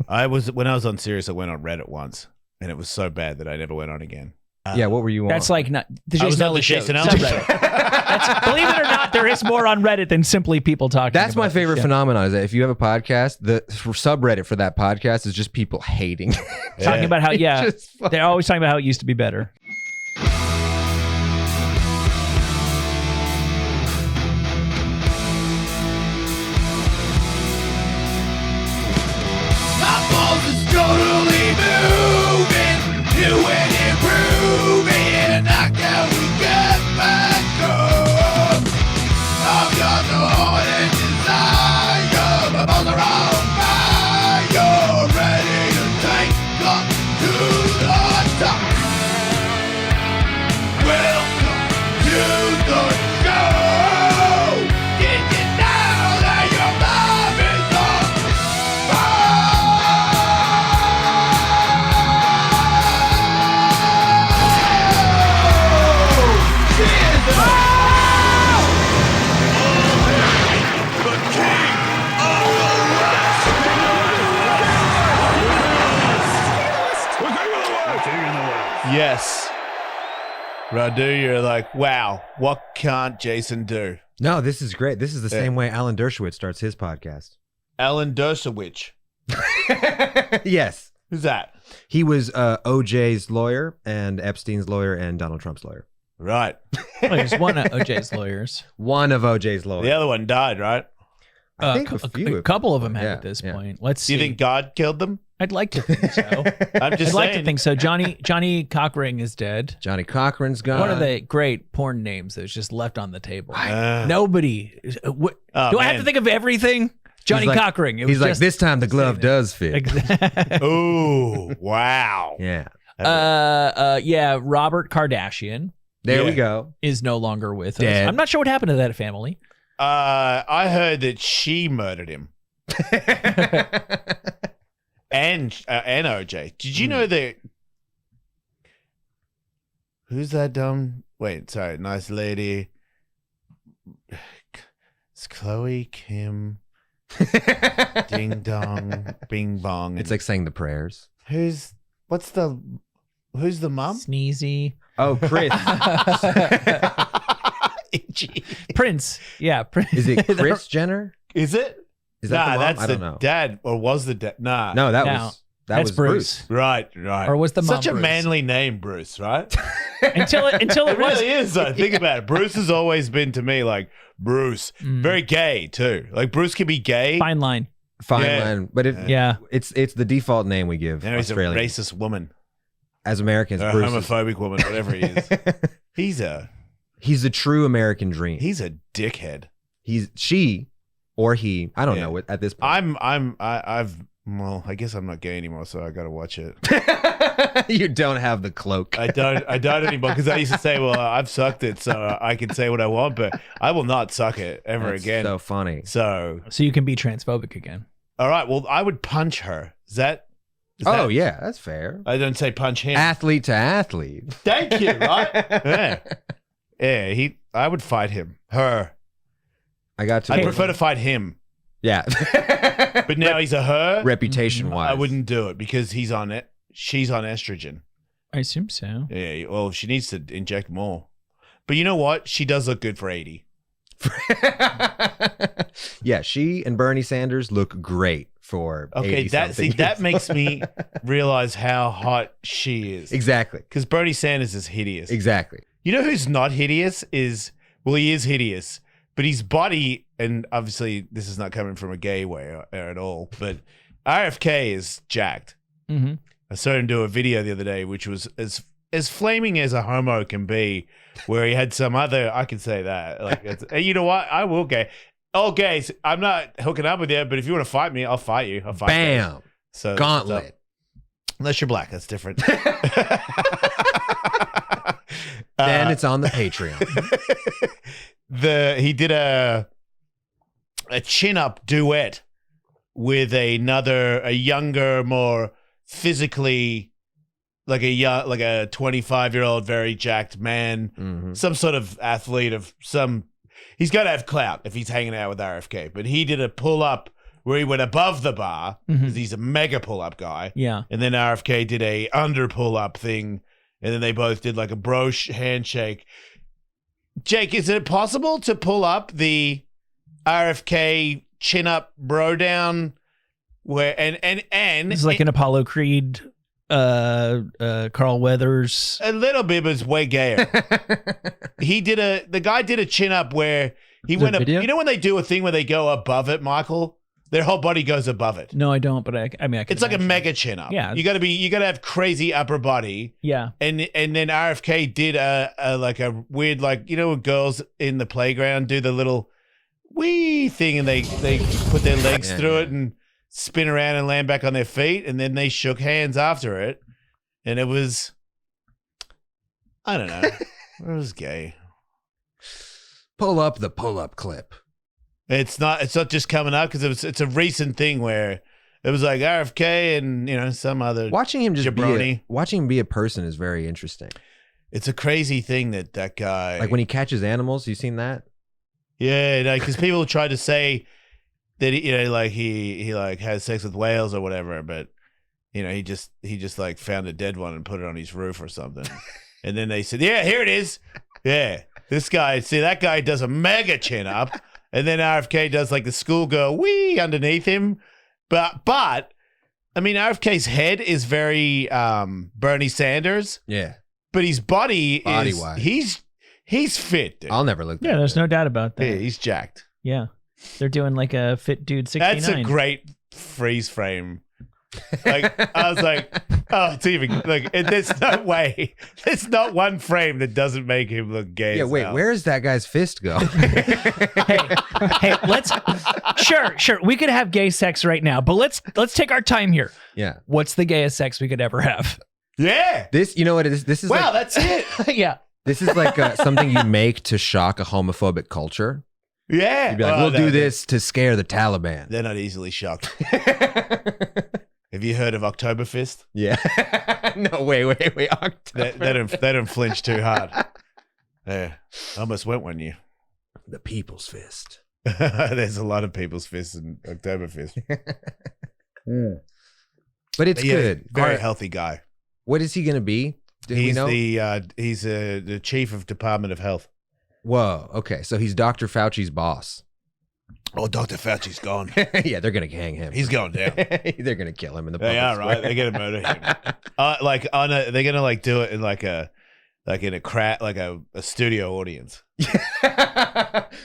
When I was on Sirius, I went on Reddit once, and it was so bad that I never went on again. Yeah, what were you on? That's like not the I was Jason on the Ellis show. Jason Ellis show. Believe it or not, there is more on Reddit than simply people talking. That's my about favorite this shit. phenomenon is that if you have a podcast, the subreddit for that podcast is just people hating. Talking about how, yeah, they're always talking about how it used to be better. My balls is totally moving, new and improving. I can we get back up. I've got the heart and desire. My balls are on fire, ready to take up to the top. Welcome to the show. Did you know that your love is on Yes. Radu, you're like, wow, what can't Jason do? No, this is great. This is the same way Alan Dershowitz starts his podcast. Alan Dershowitz. Yes. Who's that? He was OJ's lawyer and Epstein's lawyer and Donald Trump's lawyer. Right. Well, there's one of OJ's lawyers. One of OJ's lawyers. The other one died, right? I think a couple of them have Yeah, at this yeah. point. Let's Do see. you think God killed them? I'd like to think so. I'm just I'd like to saying. think so. Johnny Cockring is dead. Johnny Cochran's gone. One of the great porn names that's just left on the table. Uh, Nobody. What, Oh, do I have man. to think of everything? Johnny like- Cockring. It was He's like, just- this time the glove does fit. Ooh, wow. Yeah. Yeah. Robert Kardashian There we Yeah. go. is no longer with Dead. us. I'm not sure what happened to that family. I heard that she murdered him. And OJ. Did you know that? Who's that dumb? Wait, sorry, nice lady. It's Chloe Kim. Ding dong, bing bong. It's like saying the prayers. who's the mom? Sneezy. Oh, Chris. Prince. Yeah. Prince. Is it Chris Jenner? Is it? Is that nah, the mom? that's I don't the know. dad, or was the dad? Nah, No, that No, was that's Bruce. Right. Or was the mom such a Bruce? manly name, Bruce? Right? Until it It was. really is. Though. Think about it. Bruce has always been to me like Bruce, very gay too. Like Bruce can be gay. Fine line. Fine Yeah. line, but Yeah. it's the default name we give Now he's a Australians. racist woman, As Americans. or a Bruce is- homophobic woman, whatever he is. He's He's the true American dream. a dickhead. He's she or he. I don't Yeah. know at this point. Well, I guess I'm not gay anymore, so I got to watch it. You don't have the cloak. I don't anymore because I used to say, well, I've sucked it, so I can say what I want, but I will not suck it ever That's again. so funny. So, So you can be transphobic again. all right, well, I would punch her. Is that? Oh yeah, that's fair. I don't say punch him. Athlete to athlete. Thank you. Right? Yeah. Yeah. I would fight him. Her. I got to. I prefer to fight him. Yeah. But now he's a her. Reputation wise, I wouldn't do it because he's on it. She's on estrogen. I assume so. Yeah. Well, she needs to inject more. But you know what? She does look good for 80. Yeah, she and Bernie Sanders look great for. Okay. 80-something That years. makes me realize how hot she is. Exactly. Because Bernie Sanders is hideous. Exactly. You know who's not hideous he is hideous, but his body, and obviously this is not coming from a gay way at all, but RFK is jacked. Mm-hmm. I saw him do a video the other day, which was as flaming as a homo can be, where he had some other, I can say that. And you know what? I will gay. Oh, gays, I'm not hooking up with you, but if you want to fight me, I'll fight you. I'll fight Bam. gays. So Gauntlet. unless you're black, that's different. Then it's on the Patreon. He did a chin-up duet with a younger, more physically like a 25-year-old, very jacked man, Mhm. some sort of athlete of some. He's got to have clout if he's hanging out with RFK. But he did a pull-up where he went above the bar because he's a mega pull-up guy. Yeah. And then RFK did a under pull-up thing, and then they both did like a bro handshake. Jake, is it possible to pull up the RFK chin up bro down where and It's like an Apollo Creed, Carl Weathers. a little bit, but it's way gayer. The guy did a chin up where he went up. video? You know when they do a thing where they go above it, Michael? Their whole body goes above it. No, I don't, but I can It's like a imagine. mega chin up. Yeah. You gotta have crazy upper body. Yeah. And then RFK did a like a weird, like, you know when girls in the playground do the little wee thing and they put their legs through it and spin around and land back on their feet, and then they shook hands after it, and it was, I don't know, it was gay. Pull up the pull-up clip. It's not just coming up because it's a recent thing where it was like RFK and some other Watching him just jabroni. watching him be a person is very interesting. It's a crazy thing that guy, Like when he catches animals, you seen that? yeah, because people try to say that he like has sex with whales or whatever, but he just like found a dead one and put it on his roof or something, and then they said, yeah, here it is, yeah, this guy, see that guy does a mega chin up. And then RFK does like the schoolgirl wee underneath him. But I mean, RFK's head is very Bernie Sanders. Yeah. But his Body-wise. he's fit, dude. I'll never look that Yeah, there's up. no doubt about that. Yeah, he's jacked. Yeah. They're doing like a fit dude 69. That's a great freeze frame. Like, I was like, oh, it's even like there's no way. There's not one frame that doesn't make him look gay. Yeah, as wait, hell. where does that guy's fist go? hey, let's sure. We could have gay sex right now, but let's take our time here. Yeah. What's the gayest sex we could ever have? Yeah. This, you know what it is? This is Wow, like, that's it. Yeah. this is like something you make to shock a homophobic culture. Yeah. You'd be like, Oh, we'll no, do this to scare the Taliban. They're not easily shocked. Have you heard of Oktoberfest? Yeah. No, wait. They don't flinch too hard. Yeah, I almost went one year. The people's fist. There's a lot of people's fists in Oktoberfest. But it's Yeah, good. Very All right, healthy guy. what is he going to be? Do we He's know? the chief of Department of Health. Whoa. Okay. So he's Dr. Fauci's boss. Oh, Dr. Fauci's gone. Yeah, they're going to hang him. He's going down. They're going to kill him in the public They are, square. right? They're gonna murder him. They're gonna like do it in like a studio audience.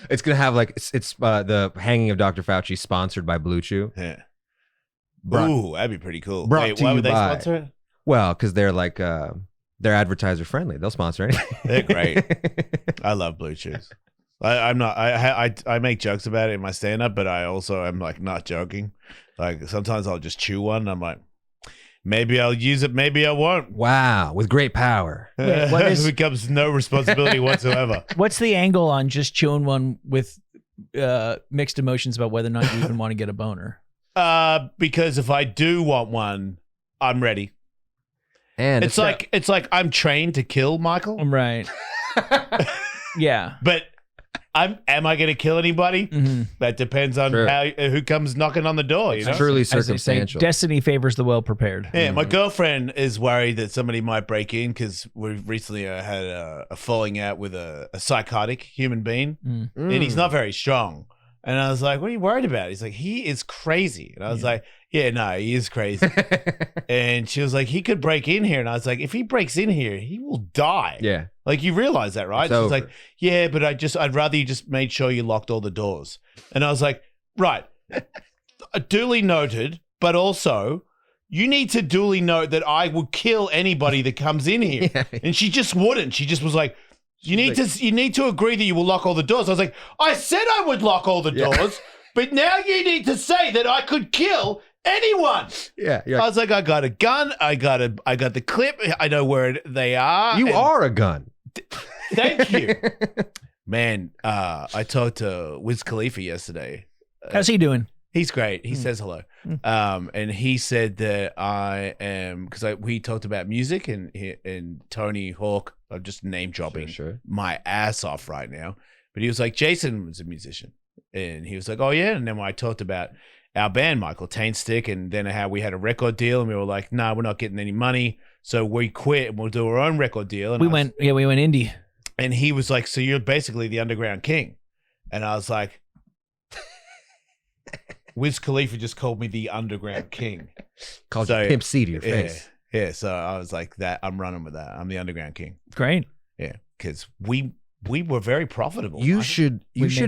It's going to have like, it's the hanging of Dr. Fauci sponsored by Blue Chew. Yeah. Brought- Ooh, that'd be pretty cool. brought Wait, to why you would they by- sponsor it? Well, because they're like, they're advertiser friendly. They'll sponsor anything. They're great. I love Blue Chews. I'm not. I make jokes about it in my stand up, but I also am like not joking. Like sometimes I'll just chew one. And I'm like, maybe I'll use it, maybe I won't. Wow. With great power. Wait, what is- It becomes no responsibility whatsoever. What's the angle on just chewing one with mixed emotions about whether or not you even want to get a boner? Because if I do want one, I'm ready. And It's like I'm trained to kill, Michael. Right. Yeah. But am I going to kill anybody? Mhm. That depends on Sure. who comes knocking on the door. You know? it's truly As they say, circumstantial. destiny favors the well prepared. Yeah, my girlfriend is worried that somebody might break in because we recently had a falling out with a psychotic human being, Mm. and he's not very strong. And I was like, "What are you worried about?" He's like, "He is crazy." And I was like, "Yeah, no, he is crazy." And she was like, "He could break in here." And I was like, "If he breaks in here, he will die." Yeah. Like, you realize that, right? It's She's over. like, "Yeah, but I'd rather you just made sure you locked all the doors." And I was like, "Right, duly noted, but also you need to duly note that I would kill anybody that comes in here." Yeah. And she just wouldn't. She just was like, you need to agree that you will lock all the doors. I was like, I said I would lock all the doors, but now you need to say that I could kill anyone. Yeah. I was like, I got a gun. I got the clip. I know where they are. You and- are a gun. Thank you. Man, I talked to Wiz Khalifa yesterday. How's he doing? He's great. He says hello. And he said that I am, because we talked about music and Tony Hawk. I'm just name dropping Sure. my ass off right now. But he was like, Jason was a musician. And he was like, oh, yeah. And then when I talked about our band, Michael Tainstick, and then how we had a record deal, and we were like, "No, we're not getting any money, so we quit and we'll do our own record deal." And we went indie. and he was like, "So you're basically the underground king," and I was like, Wiz Khalifa just called me the underground king. Called you Pimp C to your face. Yeah, so I was like, "That I'm running with that. I'm the underground king." Great. Yeah, because we were very profitable. You should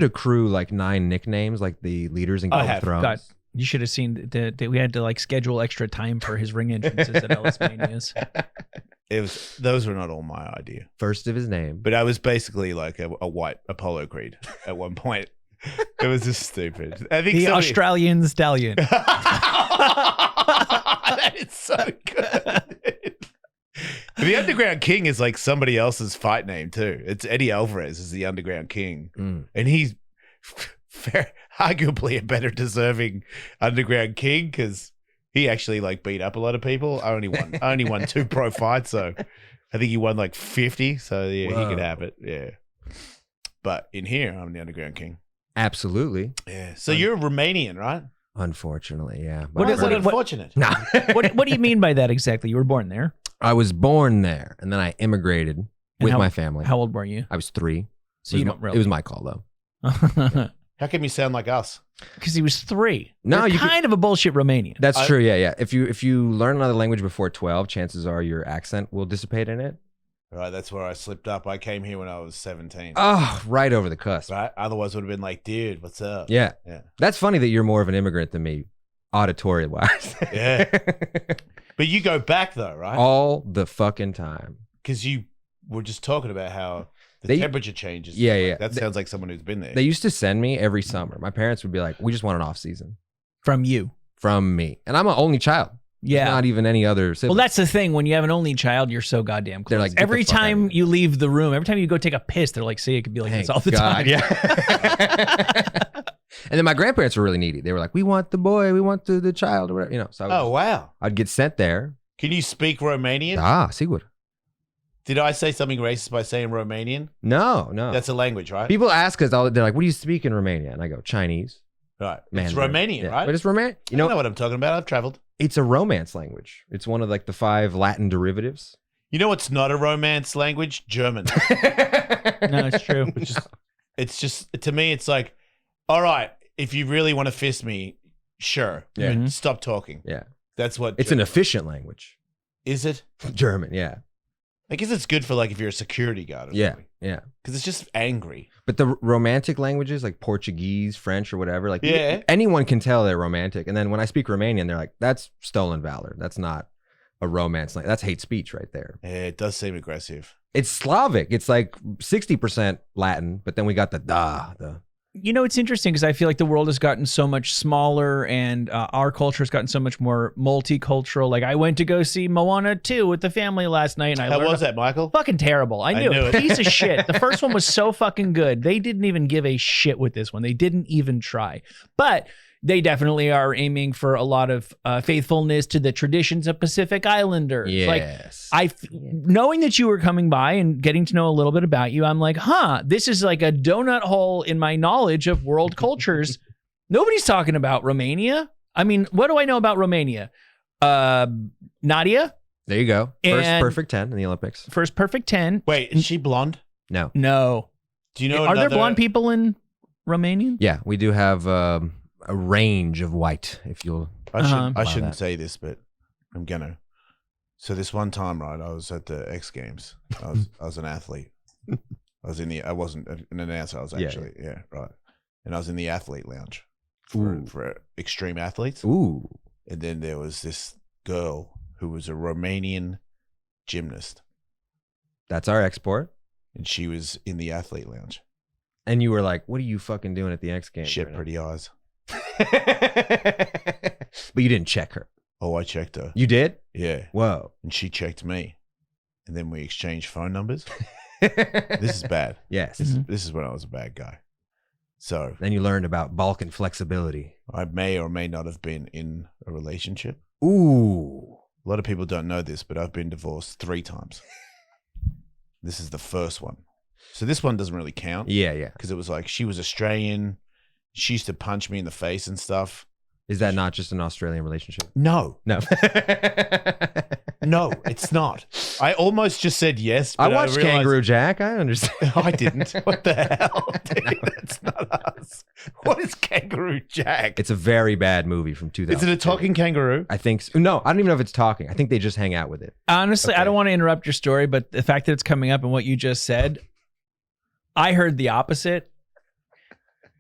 accrue like 9 nicknames like the leaders in Game of Thrones. God, you should have seen that we had to like schedule extra time for his ring entrances at Ellis Manias. Those were not all my idea. First of his name. But I was basically like a white Apollo Creed at one point. It was just stupid. I think the Australian stallion. That is so good. The Underground King is like somebody else's fight name too. It's Eddie Alvarez is the Underground King, and he's arguably a better deserving Underground King because he actually like beat up a lot of people. I only won 2 pro fights, so I think he won like 50. So yeah, he could have it. Yeah, but in here, I'm the Underground King. Absolutely. Yeah. So you're Romanian, right? Unfortunately, yeah. What is unfortunate? Nah. What do you mean by that exactly? You were born there. I was born there, and then I immigrated with my family. How old were you? I was 3. So you don't really. It was my call though. How come you sound like us? Because he was 3. No, you're kind of a bullshit Romanian. That's true. Yeah. If you learn another language before 12, chances are your accent will dissipate in it. Right, that's where I slipped up. I came here when I was 17. Oh, right over the cusp. Right? Otherwise, it would have been like, dude, what's up? Yeah. Yeah. That's funny that you're more of an immigrant than me, auditory wise. Yeah. But you go back though, right? All the fucking time. Because you were just talking about how the temperature changes. Yeah, like, yeah. That sounds like someone who's been there. They used to send me every summer. My parents would be like, we just want an off season. From you. From me. And I'm an only child. Yeah. There's not even any other siblings. Well, that's the thing. When you have an only child, you're so goddamn close. They're like, every time you leave the room, every time you go take a piss, they're like, see, it could be like this all the time. Yeah. And then my grandparents were really needy. They were like, we want the boy, we want the child, or whatever, So wow. I'd get sent there. Can you speak Romanian? Sigur. Did I say something racist by saying Romanian? No. That's a language, right? People ask us, they're like, what do you speak in Romania? And I go, Chinese. Right. Mandarin. It's Romanian, right? But it's Romanian. I know what I'm talking about. I've traveled. It's a Romance language. It's one of like the 5 Latin derivatives. You know what's not a Romance language? German. No, it's true. It's just, to me, it's like, all right, if you really want to fist me, sure. Yeah. But stop talking. Yeah. That's what. It's an efficient language. Is it? German, yeah. I guess it's good for like if you're a security guard or something. Yeah. Because it's just angry. But the romantic languages like Portuguese, French, or whatever, like anyone can tell they're romantic. And then when I speak Romanian, they're like, that's stolen valor. That's not a romance. That's hate speech right there. Yeah, it does seem aggressive. It's Slavic. It's like 60% Latin, but then we got the. You know, it's interesting because I feel like the world has gotten so much smaller and our culture has gotten so much more multicultural. Like I went to go see Moana 2 with the family last night. And How was that, Michael? Fucking terrible. I knew it. Piece of shit. The first one was so fucking good. They didn't even give a shit with this one. They didn't even try. But they definitely are aiming for a lot of faithfulness to the traditions of Pacific Islanders. Yes. Like, knowing that you were coming by and getting to know a little bit about you, I'm like, this is like a donut hole in my knowledge of world cultures. Nobody's talking about Romania. I mean, what do I know about Romania? Nadia. There you go. First And- perfect 10 in the Olympics. First perfect 10. Wait, is she blonde? No. No. Do you know Are there blonde people in Romanian? Yeah, we do have a range of white, if you'll. I shouldn't that. say this, but I'm gonna. So this one time, right, I was at the X Games. I was an athlete. I wasn't an announcer. I was actually, right. And I was in the athlete lounge for extreme athletes. Ooh. And then there was this girl who was a Romanian gymnast, That's our export. and she was in the athlete lounge. And you were like, what are you fucking doing at the X Games? She had right now?" pretty eyes. But you didn't check her. Oh, I checked her. You did? Yeah. Whoa. And she checked me. And then we exchanged phone numbers. This is bad. Yes. This is when I was a bad guy. So Then you learned about Balkan flexibility. I may or may not have been in a relationship. Ooh. A lot of people don't know this, but I've been divorced 3 times. This is the first one. So this one doesn't really count. Yeah. Because it was like she was Australian. She used to punch me in the face and stuff. Is that not just an Australian relationship? No. No. No, it's not. I almost just said yes. I But watched realized, Kangaroo Jack. I understand. I didn't. What the hell? Dude, that's not us. What is Kangaroo Jack? It's a very bad movie from 2000. Is it a talking kangaroo? I think so. No, I don't even know if it's talking. I think they just hang out with it. Honestly, I don't want to interrupt your story, but the fact that it's coming up and what you just said, I heard the opposite.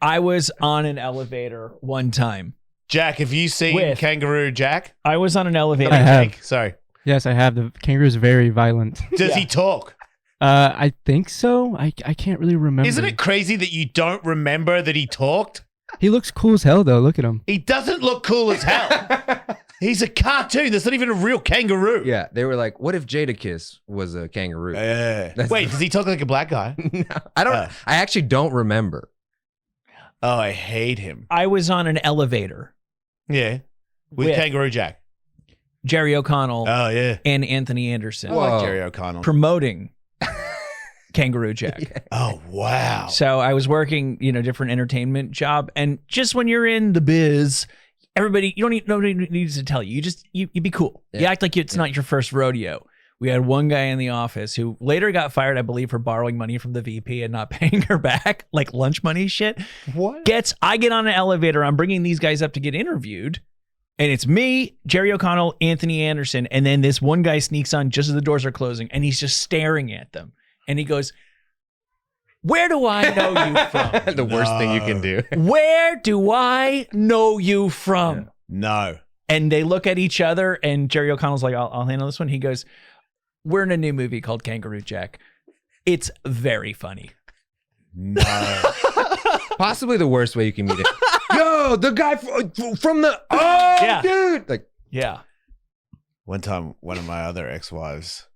I was on an elevator one time. Jack, have you seen Kangaroo Jack? I was on an elevator. I have. Sorry. Yes, I have. The kangaroo is very violent. Does he talk? I think so. I can't really remember. Isn't it crazy that you don't remember that he talked? He looks cool as hell, though. Look at him. He doesn't look cool as hell. He's a cartoon. That's not even a real kangaroo. Yeah, they were like, "What if Jadakiss was a kangaroo?" Wait, does he talk like a black guy? No, I don't. I actually don't remember. Oh, I hate him. I was on an elevator. Yeah, with Kangaroo Jack. Jerry O'Connell. Oh, yeah. And Anthony Anderson. I like Jerry O'Connell. Promoting Kangaroo Jack. Yeah. Oh, wow. So I was working, different entertainment job. And just when you're in the biz, everybody, nobody needs to tell you. You be cool. Yeah. You act like it's not your first rodeo. We had one guy in the office who later got fired, I believe, for borrowing money from the VP and not paying her back, like lunch money shit. What? I get on an elevator. I'm bringing these guys up to get interviewed. And it's me, Jerry O'Connell, Anthony Anderson. And then this one guy sneaks on just as the doors are closing. And he's just staring at them. And he goes, "Where do I know you from?" The worst thing you can do. "Where do I know you from?" No. And they look at each other. And Jerry O'Connell's like, I'll handle this one. He goes, "We're in a new movie called Kangaroo Jack. It's very funny." No. Possibly the worst way you can meet it. Yo, the guy from the dude. Like, yeah. One time, one of my other ex-wives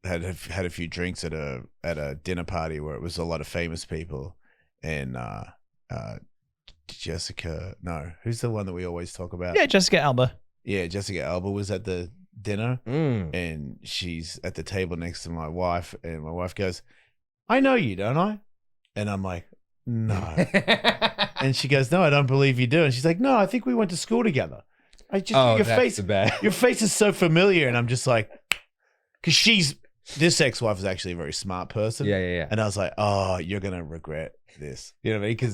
had a few drinks at a dinner party where it was a lot of famous people, and Jessica. No, who's the one that we always talk about? Yeah, Jessica Alba. Yeah, Jessica Alba was at the dinner, and she's at the table next to my wife, and my wife goes, "I know you, don't I?" And I'm like, "No." And she goes, "No, I don't believe you do." And she's like, "No, I think we went to school together. Your face is so familiar." And I'm just like, because this ex-wife is actually a very smart person. Yeah. And I was like, "Oh, you're gonna regret this." You know what I mean?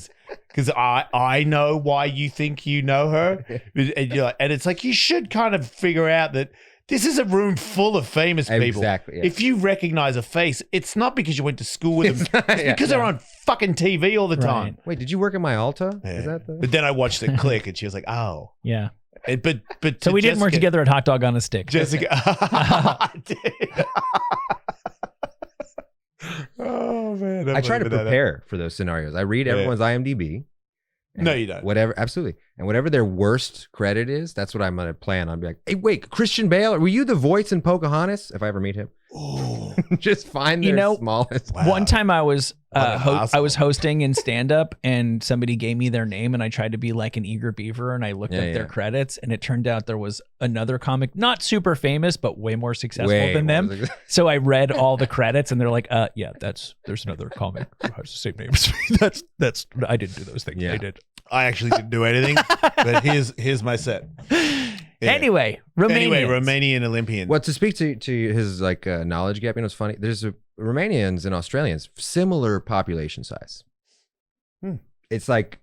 Because I know why you think you know her, and you're like, and it's like you should kind of figure out that this is a room full of famous people. Exactly. Yeah. If you recognize a face, it's not because you went to school with them. It's because they're on fucking TV all the time. Wait, did you work at my Alta? Yeah. Is that the? But then I watched it click, and she was like, "Oh." Yeah. But So we didn't work together at Hot Dog on a Stick. Jessica. I did. Oh man! I try to prepare for those scenarios. I read everyone's IMDb. No, you don't. Whatever, absolutely. And whatever their worst credit is, that's what I'm going to plan on. Be like, "Hey, wait, Christian Bale, were you the voice in Pocahontas?" If I ever meet him. Oh. Just find their smallest. Wow. One time I was What an I was hosting in stand-up and somebody gave me their name and I tried to be like an eager beaver and I looked up their credits and it turned out there was another comic, not super famous, but way more successful than them. So I read all the credits and they're like, yeah, there's another comic who has the same name as me. That's I didn't do those things. Yeah. I did. I actually didn't do anything, but here's my set. Yeah. Anyway, Romanian Olympian. Well, to speak to his knowledge gap, it's funny. There's Romanians and Australians, similar population size. It's like,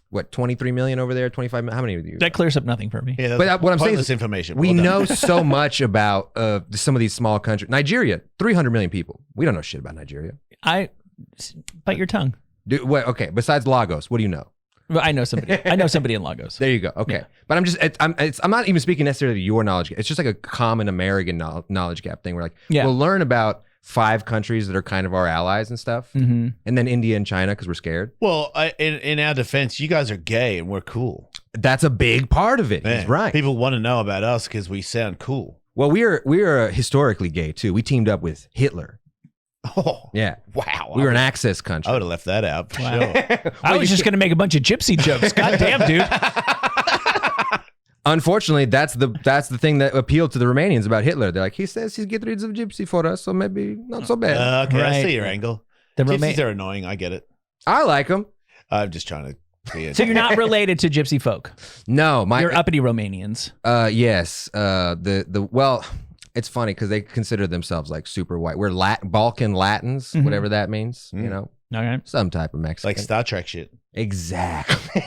what, 23 million over there, 25 million? How many of you? That clears up nothing for me. Yeah, but what I'm saying is information. We know so much about some of these small countries. Nigeria, 300 million people. We don't know shit about Nigeria. Bite your tongue. Okay, besides Lagos, what do you know? Well, I know somebody. I know somebody in Lagos. There you go. Okay, yeah. But I'm not even speaking necessarily to your knowledge gap. It's just like a common American knowledge gap thing. We're like, we'll learn about 5 countries that are kind of our allies and stuff, and then India and China because we're scared. Well, in our defense, you guys are gay and we're cool. That's a big part of it. He's right. People want to know about us because we sound cool. Well, we are historically gay too. We teamed up with Hitler. Oh, yeah. Wow. We were an Axis country. I would have left that out for sure. I was just going to make a bunch of gypsy jokes. God damn, dude. Unfortunately, that's the thing that appealed to the Romanians about Hitler. They're like, he says he's get rid of gypsy for us, so maybe not so bad. Okay, Right. I see your angle. The Gypsies are annoying. I get it. I like them. I'm just trying to So you're not related to gypsy folk. No, You're uppity Romanians. Yes. Well, it's funny because they consider themselves like super white. We're Balkan Latins, whatever that means. You know, Okay. some type of Mexican. Like Star Trek shit. Exactly.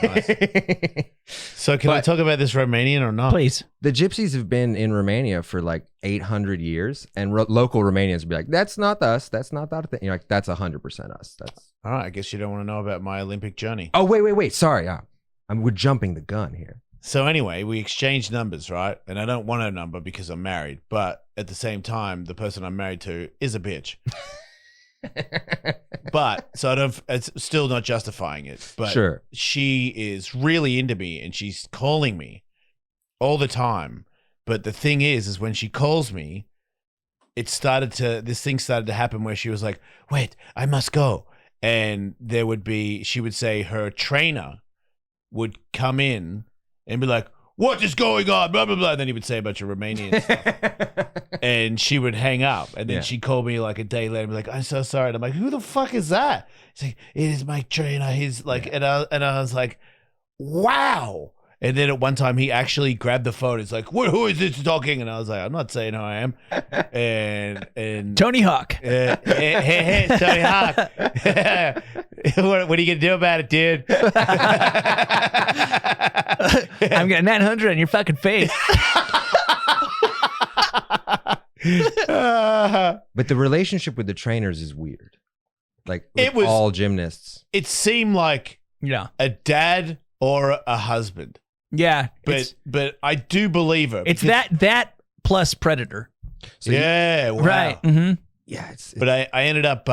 So can I talk about this Romanian or not? Please. The gypsies have been in Romania for like 800 years, and local Romanians would be like, "That's not us. That's not that thing." You're like, "That's 100% us." That's. All right, I guess you don't want to know about my Olympic journey. Oh wait. Sorry, we're jumping the gun here. So anyway, we exchanged numbers, right? And I don't want her number because I'm married, but at the same time, the person I'm married to is a bitch. But so I don't. It's still not justifying it. But Sure. she is really into me, and she's calling me all the time. But the thing is when she calls me, this thing started to happen where she was like, "Wait, I must go," and she would say her trainer would come in and be like, "What is going on?" Blah, blah, blah. And then he would say a bunch of Romanian stuff. And she would hang up. And then she'd call me like a day later and be like, "I'm so sorry." And I'm like, "Who the fuck is that?" He's like, "It is my trainer." He's like, and I was like, wow. And then at one time he actually grabbed the phone. He's like, "Who is this talking?" And I was like, "I'm not saying who I am." And Tony Hawk. hey, Tony Hawk. What are you gonna do about it, dude? I'm getting 900 on your fucking face. But the relationship with the trainers is weird. Like It was- all gymnasts. It seemed like Yeah. a dad or a husband, Yeah. but I do believe her. It's because- that plus Predator. So yeah, wow. Right. Mm-hmm. Yeah, it's But I ended up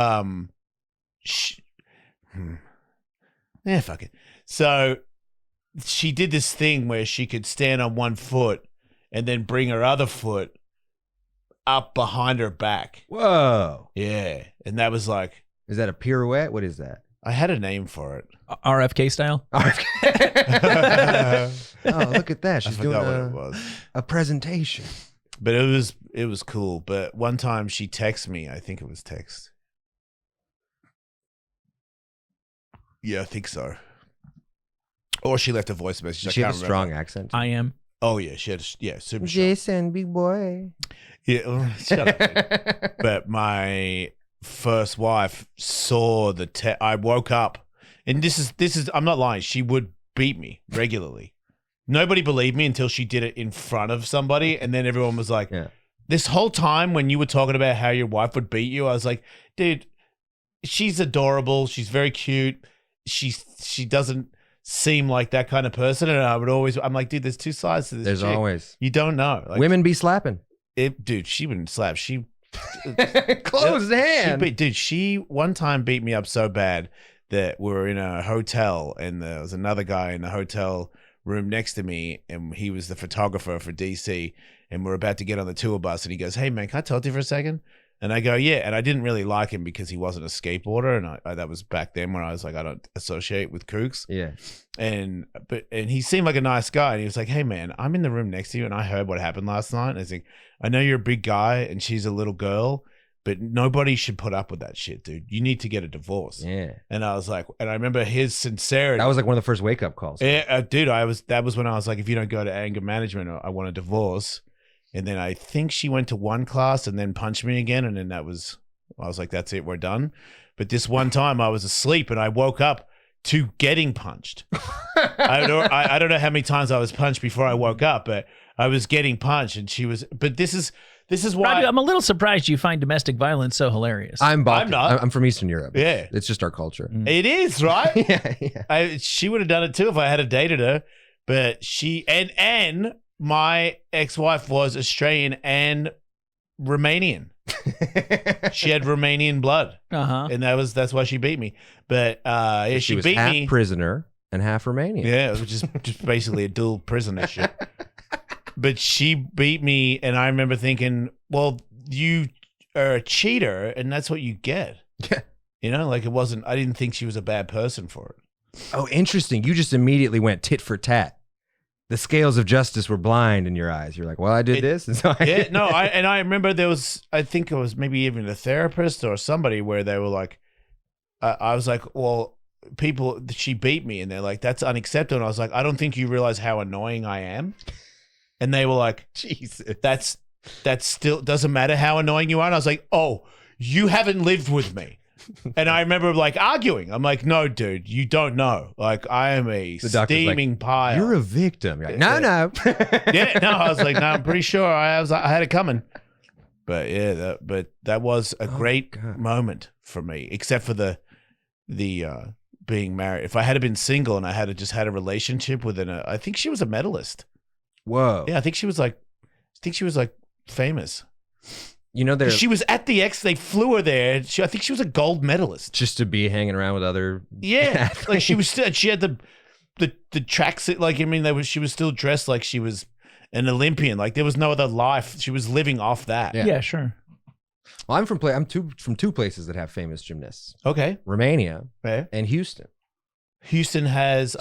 yeah, fuck it. So she did this thing where she could stand on one foot and then bring her other foot up behind her back. whoa. Yeah, and that was like, Is that a pirouette? What is that? I had a name for it. RFK style. Oh, look at that. I She's doing forgot what it was. a presentation. But it was cool. But one time she texted me. I think it was text. Yeah, I think so. Or she left a voice message. She I has can't a strong remember. accent. I am. Oh yeah, she had super strong. Jason, big boy. Yeah, shut up. Dude. But my first wife saw I woke up, and this is I'm not lying. She would beat me regularly. Nobody believed me until she did it in front of somebody, and then everyone was like, Yeah. This whole time when you were talking about how your wife would beat you, I was like, dude, she's adorable. She's very cute. She doesn't seem like that kind of person. And I'm like, dude, there's two sides to this. There's chick. always. You don't know. Like, Women be slapping. dude, she wouldn't slap. She Close hand. She one time beat me up so bad that we were in a hotel and there was another guy in the hotel room next to me, and he was the photographer for DC, and we're about to get on the tour bus, and he goes, "Hey man, can I talk to you for a second?" And I go, "Yeah." And I didn't really like him because he wasn't a skateboarder, and I that was back then when I was like, I don't associate with kooks. Yeah. And he seemed like a nice guy, and he was like, "Hey man, I'm in the room next to you, and I heard what happened last night." And I was like, "I know you're a big guy, and she's a little girl, but nobody should put up with that shit, dude. You need to get a divorce." Yeah. And I was like, and I remember his sincerity. That was like one of the first wake up calls. Yeah, dude, that was when I was like, if you don't go to anger management, I want a divorce. And then I think she went to one class and then punched me again, and then I was like, that's it, we're done. But this one time I was asleep and I woke up to getting punched. I don't know how many times I was punched before I woke up, but I was getting punched, and she was. But this is why Radu, I'm a little surprised you find domestic violence so hilarious. I'm Balkan. I'm not. I'm from Eastern Europe. Yeah. It's just our culture. it is, right? Yeah. She would have done it too if I had dated her, but she and my ex-wife was Australian and Romanian. She had Romanian blood, and that's why she beat me. But yeah, She was beat half me. prisoner and half Romanian. Yeah, which is just basically a dual prisoner shit. But she beat me, and I remember thinking, well, you are a cheater, and that's what you get. Yeah. You know, like it wasn't. I didn't think she was a bad person for it. Oh, interesting. You just immediately went tit for tat. The scales of justice were blind in your eyes. You're like, well, I did this. And so Yeah, no, I remember there was, I think it was maybe even a therapist or somebody where they were like, I was like, well, she beat me, and they're like, that's unacceptable. And I was like, I don't think you realize how annoying I am. And they were like, Jesus, that's still doesn't matter how annoying you are. And I was like, oh, you haven't lived with me. And I remember like arguing. I'm like, no, dude, you don't know. Like, I am a steaming pile. You're a victim. You're like, no. Yeah, no, I was like, no, I'm pretty sure I had it coming. But yeah, that was a great moment for me, except for the being married. If I had been single and I had just had a relationship with I think she was a medalist. Whoa. Yeah, I think she was like famous. You know, she was at the X. They flew her there. I think she was a gold medalist. Just to be hanging around with other. Yeah, like she was still. She had the tracksuit. Like, I mean, she was still dressed like she was an Olympian. Like, there was no other life. She was living off that. Yeah, sure. Well, I'm from two places that have famous gymnasts. Okay, Romania and Houston. Houston has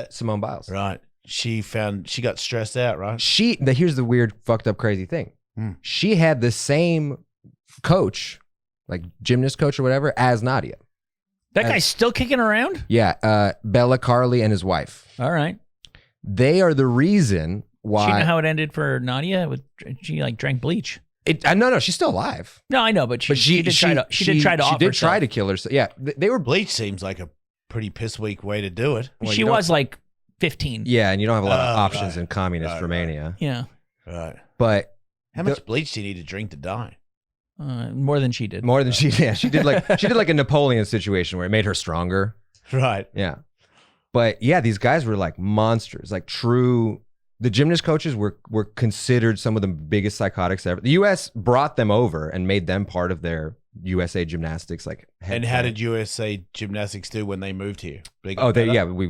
Simone Biles. Right. She got stressed out. Right. Here's the weird, fucked up, crazy thing. She had the same coach, like gymnast coach or whatever, as Nadia. That guy's still kicking around? Yeah, Bella Carly and his wife. All right. They are the reason why. You know how it ended for Nadia? She like drank bleach. No, she's still alive. No, I know, but she did try to kill herself. Yeah, they were. Bleach seems like a pretty piss weak way to do it. Well, she was like 15. Yeah, and you don't have a lot of options in communist Romania. Yeah. Right. But how much bleach do you need to drink to die? More than she did. More than she did. She did like a Napoleon situation where it made her stronger. Right. Yeah. But yeah, these guys were like monsters, like true. The gymnast coaches were considered some of the biggest psychotics ever. The U.S. brought them over and made them part of their USA Gymnastics. And how did USA Gymnastics do when they moved here? We've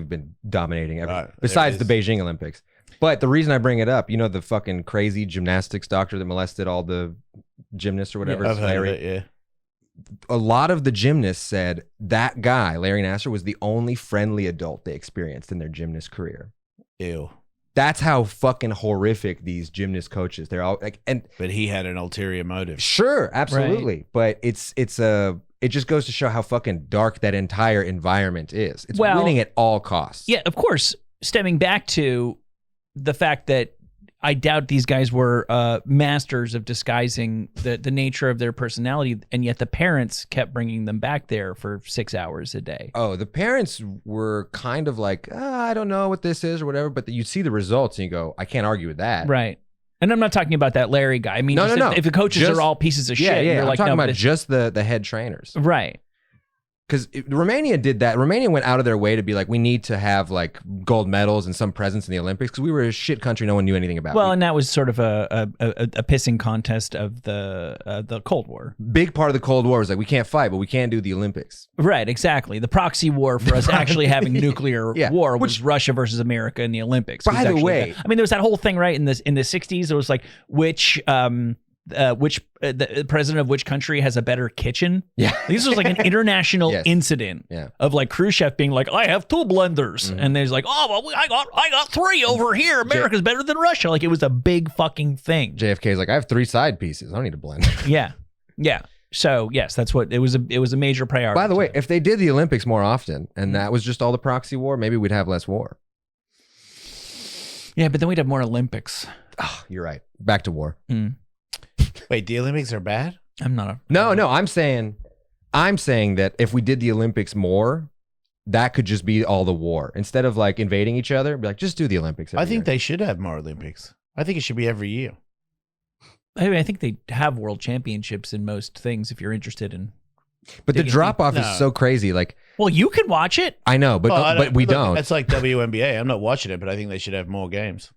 been dominating everything. Right, besides the Beijing Olympics. But the reason I bring it up, you know, the fucking crazy gymnastics doctor that molested all the gymnasts or whatever. I've heard of it, yeah. A lot of the gymnasts said that guy, Larry Nassar, was the only friendly adult they experienced in their gymnast career. Ew. That's how fucking horrific these gymnast coaches. They're all like, but he had an ulterior motive. Sure, absolutely. Right. But it just goes to show how fucking dark that entire environment is. It's winning at all costs. Yeah, of course. Stemming back to the fact that I doubt these guys were masters of disguising the nature of their personality, and yet the parents kept bringing them back there for 6 hours a day. Oh, the parents were kind of like, I don't know what this is or whatever, but you see the results and you go, I can't argue with that. Right. And I'm not talking about that Larry guy. I mean, no. If the coaches are all pieces of shit, you're I'm like, talking about just the head trainers. Right. Because Romania did that. Romania went out of their way to be like, we need to have like gold medals and some presence in the Olympics because we were a shit country no one knew anything about. Well, and that was sort of a pissing contest of the Cold War. Big part of the Cold War was like, we can't fight, but we can do the Olympics. Right, exactly. The proxy war for us actually having nuclear war was Russia versus America in the Olympics. By the way, I mean, there was that whole thing, right, in the 60s. It was like, the president of which country has a better kitchen. Yeah. This was like an international incident of like Khrushchev being like, I have 2 blenders. And there's like, oh, well, I got 3 over here. America's better than Russia. Like, it was a big fucking thing. JFK's like, I have 3 side pieces. I don't need a blender. Yeah. Yeah. So yes, that's what it was. It was a major priority. By the way, if they did the Olympics more often and that was just all the proxy war, maybe we'd have less war. Yeah, but then we'd have more Olympics. Oh, you're right. Back to war. Wait, the Olympics are bad? I'm not. No. I'm saying that if we did the Olympics more, that could just be all the war. Instead of like invading each other, be like, just do the Olympics. I think they should have more Olympics. I think it should be every year. I mean, I think they have world championships in most things if you're interested in. But the drop off is so crazy. Like, well, you can watch it. I know, but we don't. It's like WNBA. I'm not watching it, but I think they should have more games.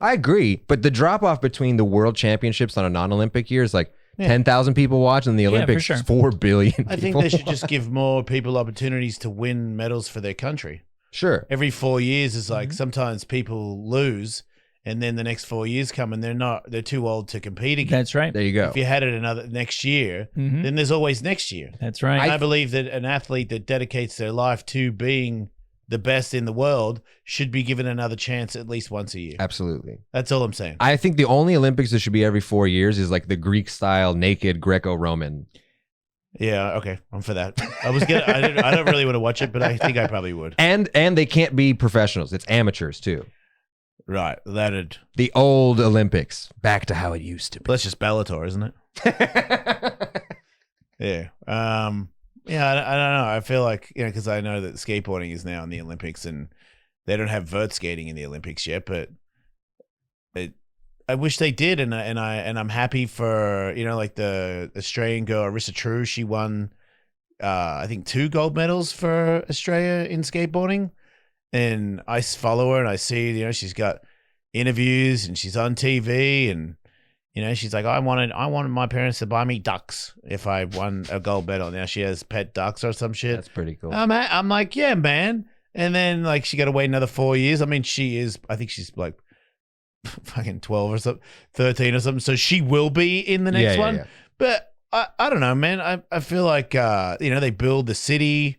I agree, but the drop off between the world championships on a non-Olympic year is like 10,000 people watch, and the Olympics for sure. 4 billion people. I think they should just give more people opportunities to win medals for their country. Sure. Every 4 years is like sometimes people lose, and then the next 4 years come and they're too old to compete again. That's right. There you go. If you had it another next year, then there's always next year. That's right. I believe that an athlete that dedicates their life to being the best in the world should be given another chance at least once a year. Absolutely. That's all I'm saying. I think the only Olympics that should be every 4 years is like the Greek style naked Greco-Roman. Yeah, okay, I'm for that. I don't really want to watch it, but I think I probably would. And they can't be professionals. It's amateurs too. Right, that'd. The old Olympics, back to how it used to be. That's just Bellator, isn't it? Yeah. Yeah, I don't know. I feel like, because I know that skateboarding is now in the Olympics, and they don't have vert skating in the Olympics yet, but I wish they did, and I'm happy for like the Australian girl Arissa True. She won, I think 2 gold medals for Australia in skateboarding, and I follow her and I see she's got interviews and she's on TV, and she's like, I wanted my parents to buy me ducks if I won a gold medal. Now she has pet ducks or some shit. That's pretty cool. I'm like, yeah, man. And then like she got to wait another 4 years. I mean, I think she's like fucking 12 or something, 13 or something. So she will be in the next one. Yeah. But I don't know, man. I feel like they build the city,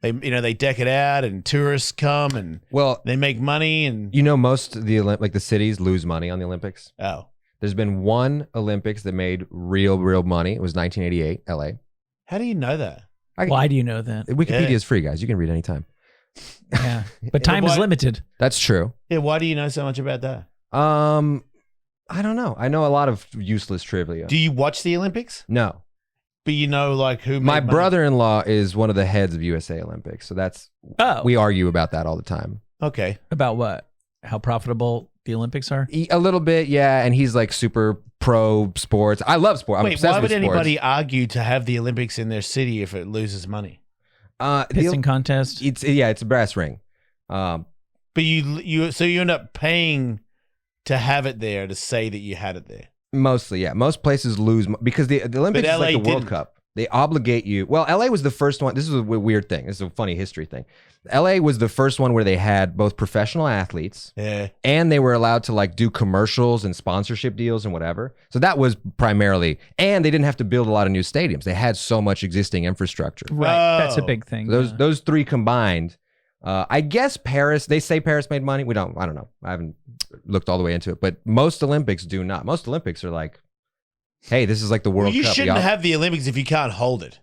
they deck it out, and tourists come and they make money, and most of the cities lose money on the Olympics. Oh. There's been one Olympics that made real money. It was 1988, LA. How do you know that? Why do you know that? Wikipedia is free, guys. You can read anytime. Yeah, but time is limited. That's true. Yeah, why do you know so much about that? I don't know. I know a lot of useless trivia. Do you watch the Olympics? No. But like who made My money? brother-in-law is one of the heads of USA Olympics, so we argue about that all the time. Okay. About what? How profitable the Olympics are? A little bit, yeah, and he's like super pro sports. I love sport. I'm obsessed why would with sports. anybody argue to have the Olympics in their city if it loses money? Pissing contest? It's a brass ring. But you end up paying to have it there, to say that you had it there. Mostly, yeah. Most places lose because the Olympics is like the World Cup. They obligate you. Well, LA was the first one. This is a weird thing. This is a funny history thing. LA was the first one where they had both professional athletes and they were allowed to like do commercials and sponsorship deals and whatever. So that was primarily, and they didn't have to build a lot of new stadiums. They had so much existing infrastructure. Right. That's a big thing. Those three combined. I guess Paris, they say Paris made money. I don't know. I haven't looked all the way into it, but most Olympics do not. Most Olympics are like, hey, this is like the World Cup. You shouldn't have the Olympics if you can't hold it.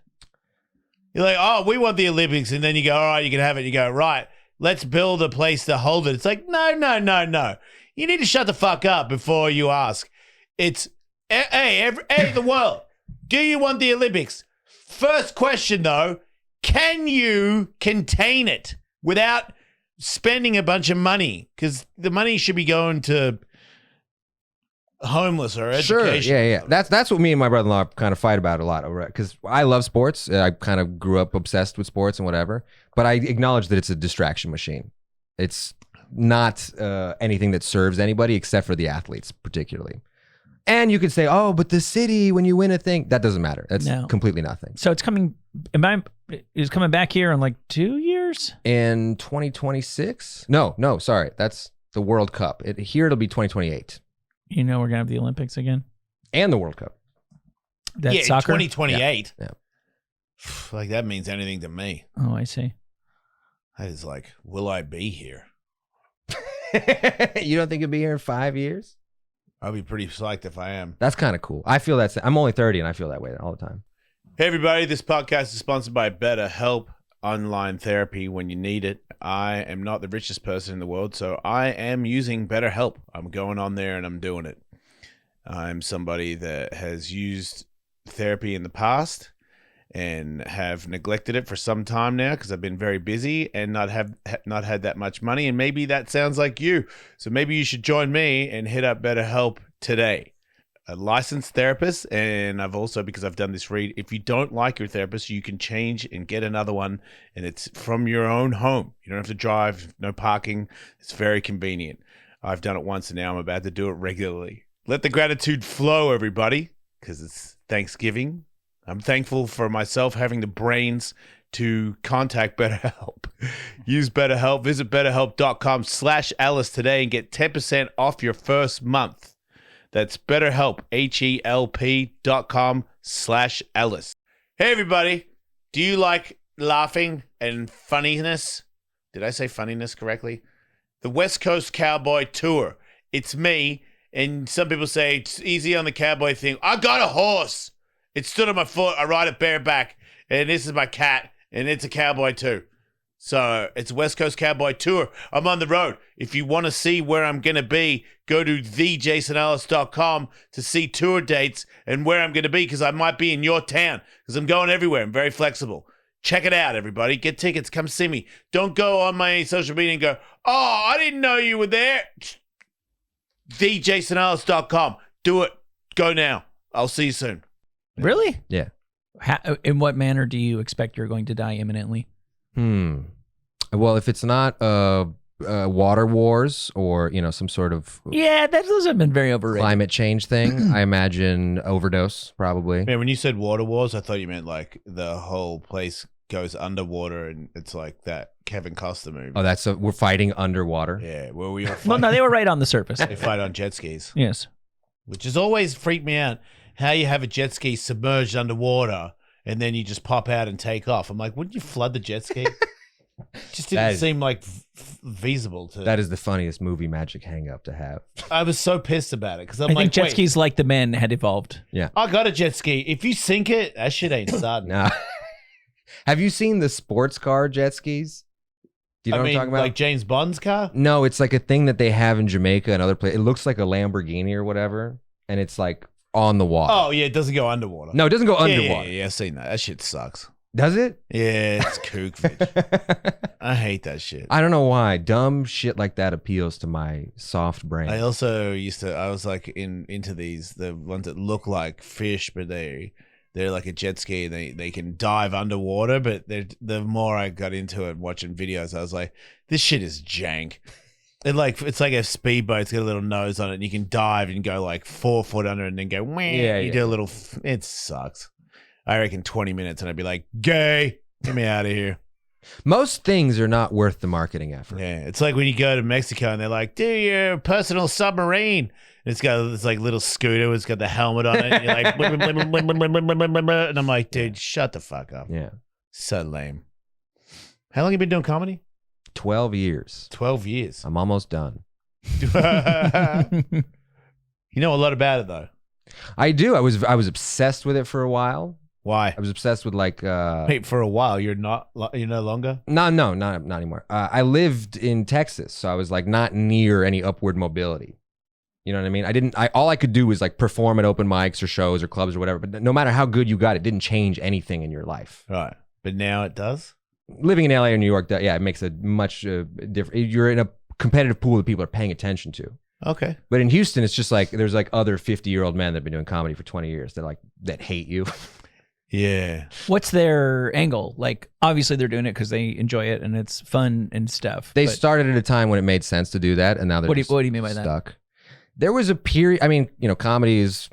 You're like, oh, we want the Olympics. And then you go, all right, you can have it. You go, right, let's build a place to hold it. It's like, no. You need to shut the fuck up before you ask. It's, hey, the world, do you want the Olympics? First question, though, can you contain it without spending a bunch of money? Because the money should be going to homeless or education. Sure, yeah. That's what me and my brother-in-law kind of fight about a lot, because I love sports. I kind of grew up obsessed with sports and whatever, but I acknowledge that it's a distraction machine. It's not anything that serves anybody except for the athletes, particularly. And you could say, oh, but the city, when you win a thing, that doesn't matter. That's completely nothing. So it's coming. Is coming back here in like 2 years? In 2026? No, sorry. That's the World Cup. Here it'll be 2028. We're going to have the Olympics again? And the World Cup. That's soccer? 2028. Yeah. Like that means anything to me. Oh, I see. That is like, will I be here? You don't think you'll be here in 5 years? I'll be pretty psyched if I am. That's kind of cool. I feel I'm only 30 and I feel that way all the time. Hey, everybody. This podcast is sponsored by BetterHelp, online therapy when you need it. I am not the richest person in the world, so I am using BetterHelp. I'm going on there and I'm doing it. I'm somebody that has used therapy in the past and have neglected it for some time now because I've been very busy and not had that much money. And maybe that sounds like you. So maybe you should join me and hit up BetterHelp today. A licensed therapist, and I've also, because I've done this read, if you don't like your therapist, you can change and get another one, and it's from your own home. You don't have to drive, no parking. It's very convenient. I've done it once, and now I'm about to do it regularly. Let the gratitude flow, everybody, because it's Thanksgiving. I'm thankful for myself having the brains to contact BetterHelp. Use BetterHelp. Visit BetterHelp.com/Ellis today and get 10% off your first month. That's BetterHelp, HELP.com/Ellis. Hey, everybody. Do you like laughing and funniness? Did I say funniness correctly? The West Coast Cowboy Tour. It's me, and some people say it's easy on the cowboy thing. I got a horse, It stood on my foot. I ride it bareback. And this is my cat. And it's a cowboy too. So it's West Coast Cowboy Tour. I'm on the road. If you want to see where I'm going to be, go to thejasonellis.com to see tour dates and where I'm going to be, because I might be in your town, because I'm going everywhere. I'm very flexible. Check it out, everybody. Get tickets. Come see me. Don't go on my social media and go, oh, I didn't know you were there. thejasonellis.com. Do it. Go now. I'll see you soon. Really? Yeah. In what manner do you expect you're going to die imminently? Well, if it's not water wars or some sort of Yeah, those have been very overrated. climate change thing, I imagine overdose probably. Man, when you said water wars, I thought you meant like the whole place goes underwater and it's like that Kevin Costner movie. Oh, we're fighting underwater. Yeah, where we all Well, no, they were right on the surface. they fight on jet skis, Yes. which has always freaked me out. How you have a jet ski submerged underwater and then you just pop out and take off. I'm like, wouldn't you flood the jet ski? Just didn't seem like feasible to. That is the funniest movie magic hang up to have. I was so pissed about it because I I'm like, think jet wait, skis like the men had evolved. I got a jet ski. If you sink it, that shit ain't starting. Nah. Have you seen the sports car jet skis? Do you know what I'm talking about? Like James Bond's car? No, it's like a thing that they have in Jamaica and other places. It looks like a Lamborghini or whatever, and it's like on the water. Oh yeah, it doesn't go underwater. No, it doesn't go underwater. Yeah, I've seen that. That shit sucks. Does it? Yeah, it's kook, bitch. I hate that shit. I don't know why. Dumb shit like that appeals to my soft brain. I also I was like into the ones that look like fish, but they're like a jet ski. They can dive underwater, but the more I got into it watching videos, I was like, this shit is jank. It's like a speedboat. It's got a little nose on it, and you can dive and go like 4 foot under, and then go. Do a little. It sucks. I reckon 20 minutes, and I'd be like, gay. Get me out of here. Most things are not worth the marketing effort. Yeah, it's like when you go to Mexico and they're like, do your personal submarine. And it's got this like little scooter. It's got the helmet on it. And you're like, and I'm like, dude, shut the fuck up. Yeah. So lame. How long have you been doing comedy? 12 years. 12 years. I'm almost done. You know a lot about it though. I do. I was obsessed with it for a while. Why? I was obsessed with like Wait, for a while you're no longer? No, not anymore. I lived in Texas, so I was like not near any upward mobility. You know what I mean? All I could do was like perform at open mics or shows or clubs or whatever, but no matter how good you got, it didn't change anything in your life. Right. But now it does? Living in LA or New York, it makes a much different. You're in a competitive pool that people are paying attention to. Okay. But in Houston, it's just like there's like other 50-year-old men that have been doing comedy for 20 years that hate you. Yeah. What's their angle? Like, obviously they're doing it because they enjoy it and it's fun and stuff. They started at a time when it made sense to do that, and now they're what do you mean by stuck. that? There was a period. I mean, comedy is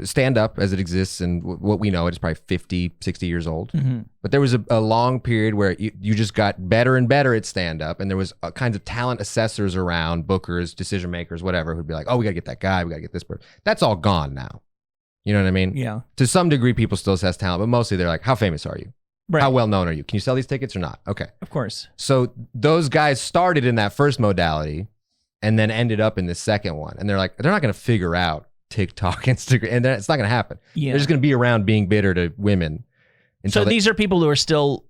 stand up as it exists, and what we know, it is probably 50, 60 years old. Mm-hmm. But there was a long period where you just got better and better at stand up, and there was kinds of talent assessors around, bookers, decision makers, whatever, who'd be like, oh, we got to get that guy, we got to get this person. That's all gone now. You know what I mean? Yeah. To some degree, people still assess talent, but mostly they're like, how famous are you? Right. How well known are you? Can you sell these tickets or not? Okay. Of course. So those guys started in that first modality and then ended up in the second one. And they're like, they're not going to figure out TikTok, Instagram, and it's not going to happen. Yeah. They're just going to be around being bitter to women. So these are people who are still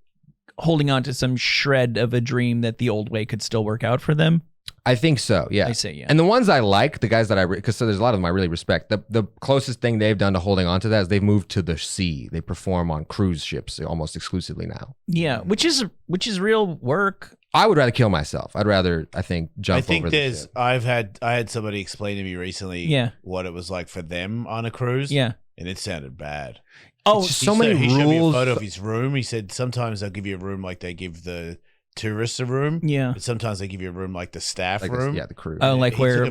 holding on to some shred of a dream that the old way could still work out for them. I think so, yeah. I say, yeah. And the ones I like, the guys that because so there's a lot of them I really respect. The closest thing they've done to holding on to that is they've moved to the sea. They perform on cruise ships almost exclusively now. Yeah, which is real work. I would rather kill myself. I'd rather, I think, jump over the ship. I had somebody explain to me recently what it was like for them on a cruise. Yeah. And it sounded bad. Oh, it's just so many he rules. showed me a photo of his room. He said sometimes they'll give you a room like they give the tourists a room. Yeah. But sometimes they give you a room like the staff Like room. the crew. Oh, like where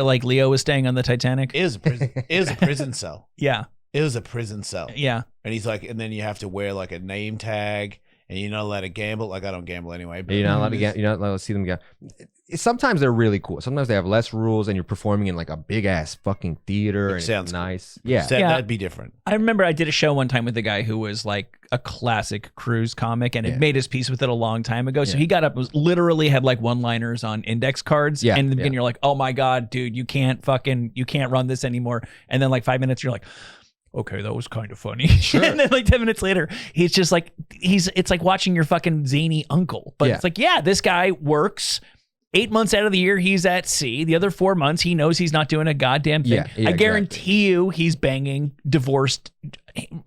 like Leo was staying on the Titanic? It was a prison. It was a prison cell. Yeah. It was a prison cell. Yeah. And he's like, and then you have to wear like a name tag, and you're not allowed to gamble. Like I don't gamble anyway. But You're not allowed to get. You're not allowed to see them go. Sometimes they're really cool. Sometimes they have less rules, and you're performing in like a big ass fucking theater, and sounds it's nice. Yeah. That'd be different. I remember I did a show one time with a guy who was like a classic cruise comic and had made his peace with it a long time ago. So he got up, literally had like one-liners on index cards. Yeah, And then you're like, oh my God, dude, you can't run this anymore. And then like 5 minutes, you're like, okay, that was kind of funny. Sure. And then like 10 minutes later, he's just like, it's like watching your fucking zany uncle. But it's like, yeah, this guy works 8 months out of the year, he's at sea. The other 4 months, he knows he's not doing a goddamn thing. I guarantee you he's banging divorced,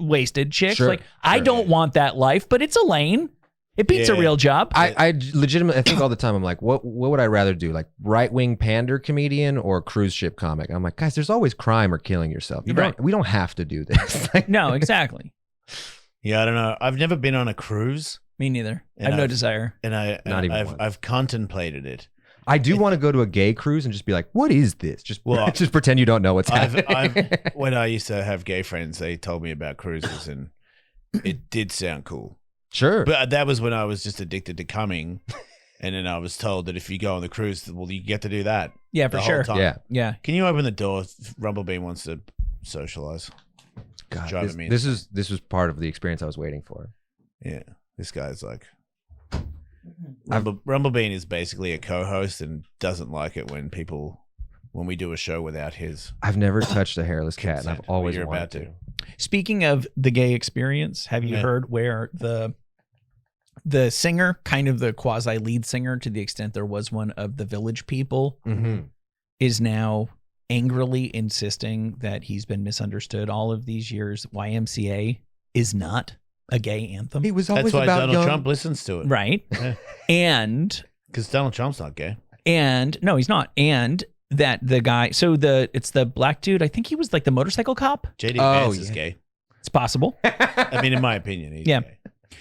wasted chicks. Sure. Like, I don't want that life, but it's a lane. It beats a real job. I legitimately, I think all the time, I'm like, what would I rather do? Like right-wing pander comedian or cruise ship comic? I'm like, guys, there's always crime or killing yourself. We don't have to do this. No, exactly. Yeah, I don't know. I've never been on a cruise. Me neither. I have no desire. And I've contemplated it. I do want to go to a gay cruise and just be like, what is this? Just pretend you don't know what's happening. When I used to have gay friends, they told me about cruises and it did sound cool. Sure. But that was when I was just addicted to coming. And then I was told that if you go on the cruise, well, you get to do that. Yeah, for sure. Yeah. Can you open the door? Rumblebean wants to socialize. God, this was part of the experience I was waiting for. Yeah. This guy's like... Rumblebean is basically a co-host and doesn't like it when we do a show without his... I've never touched a hairless cat, and I've always wanted about to. Speaking of the gay experience, have you heard where the singer, kind of the quasi lead singer, to the extent there was one of the Village People, is now angrily insisting that he's been misunderstood all of these years? YMCA is not a gay anthem. He was always That's why about Donald Trump listens to it. Right. Yeah. And because Donald Trump's not gay. And no, he's not. And that the guy, it's the black dude, I think he was like the motorcycle cop. JD Vance is gay. It's possible. I mean, in my opinion, he's gay.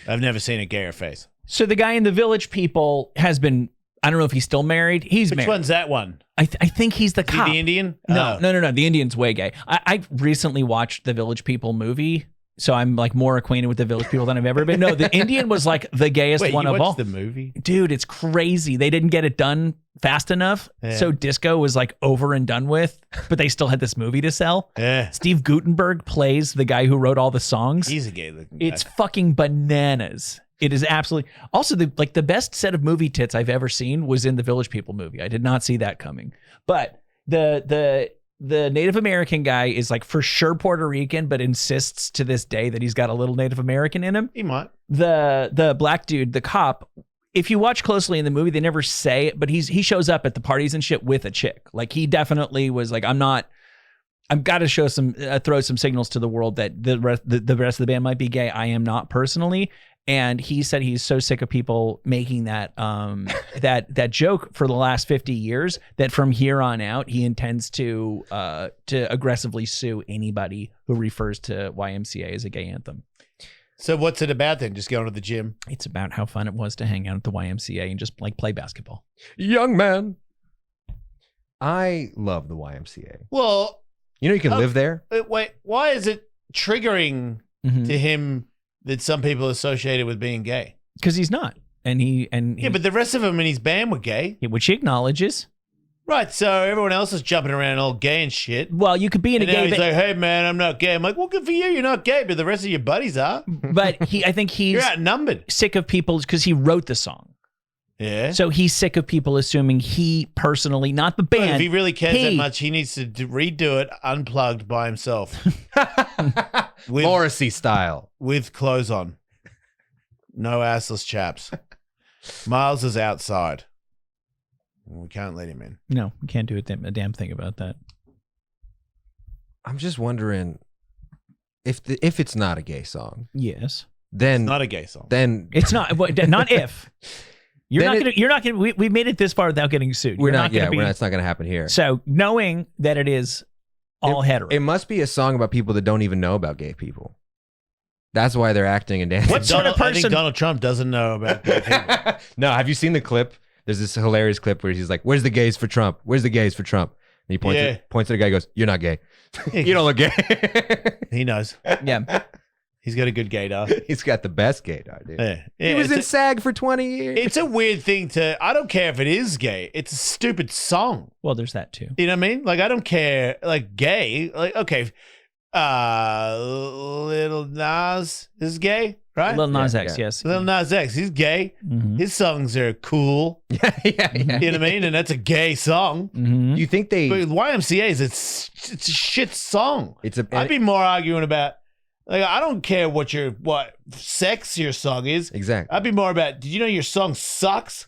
I've never seen a gayer face. So the guy in the Village People has been, I don't know if he's still married. He's married. Which one's that one? I think he's the cop. He the Indian? No. The Indian's way gay. I recently watched the Village People movie, so I'm like more acquainted with the Village People than I've ever been. No, the Indian was like the gayest one of all. The movie? Dude, it's crazy. They didn't get it done fast enough. Yeah. So disco was like over and done with, but they still had this movie to sell. Yeah. Steve Guttenberg plays the guy who wrote all the songs. He's a gay looking guy. It's fucking bananas. It is absolutely also the best set of movie tits I've ever seen was in the Village People movie. I did not see that coming. But the Native American guy is like for sure Puerto Rican, but insists to this day that he's got a little Native American in him. He might. The black dude, the cop, if you watch closely in the movie, they never say it, but he shows up at the parties and shit with a chick. Like he definitely was like, I've got to show throw some signals to the world that the rest of the band might be gay. I am not personally. And he said he's so sick of people making that that joke for the last 50 years that from here on out he intends to aggressively sue anybody who refers to YMCA as a gay anthem. So what's it about then? Just going to the gym? It's about how fun it was to hang out at the YMCA and just like play basketball. Young man. I love the YMCA. Well, you know you can live there. Wait, why is it triggering to him that some people associated with being gay? Because he's not. Yeah, but the rest of them in his band were gay. Which he acknowledges. Right, so everyone else is jumping around all gay and shit. Well, you could be in a gay band. He's like, hey, man, I'm not gay. I'm like, well, good for you. You're not gay, but the rest of your buddies are. But I think he's You're outnumbered. Sick of people because he wrote the song. Yeah. So he's sick of people assuming he personally, not the band. Well, if he really cares that much, he needs to redo it unplugged by himself. Morrissey style. With clothes on. No assless chaps. Miles is outside. We can't let him in. No, we can't do a damn thing about that. I'm just wondering if it's not a gay song. Yes. Then it's not a gay song. Then it's not. Not if. You're not gonna. We made it this far without getting sued. It's not gonna happen here. So knowing that it is all hetero, it must be a song about people that don't even know about gay people. That's why they're acting and dancing. What sort of person? I think Donald Trump doesn't know about gay people. No, have you seen the clip? There's this hilarious clip where he's like, "Where's the gays for Trump? Where's the gays for Trump?" And he points at the guy, and goes, "You're not gay. You don't look gay." He knows. Yeah. He's got a good gaydar. He's got the best gaydar, dude. Yeah. He was in SAG for 20 years. It's a weird thing I don't care if it is gay. It's a stupid song. Well, there's that too. You know what I mean? Like, I don't care. Like, gay. Like, okay. Little Nas is gay. right? Lil Nas Yeah, X, yeah. yes. Lil Nas X, he's gay. His songs are cool. yeah. You know what I mean? And that's a gay song. Mm-hmm. You think they? But YMCA is it's a shit song. It's a. I'd be more arguing about like I don't care what sex your song is. Exactly. I'd be more about did you know your song sucks?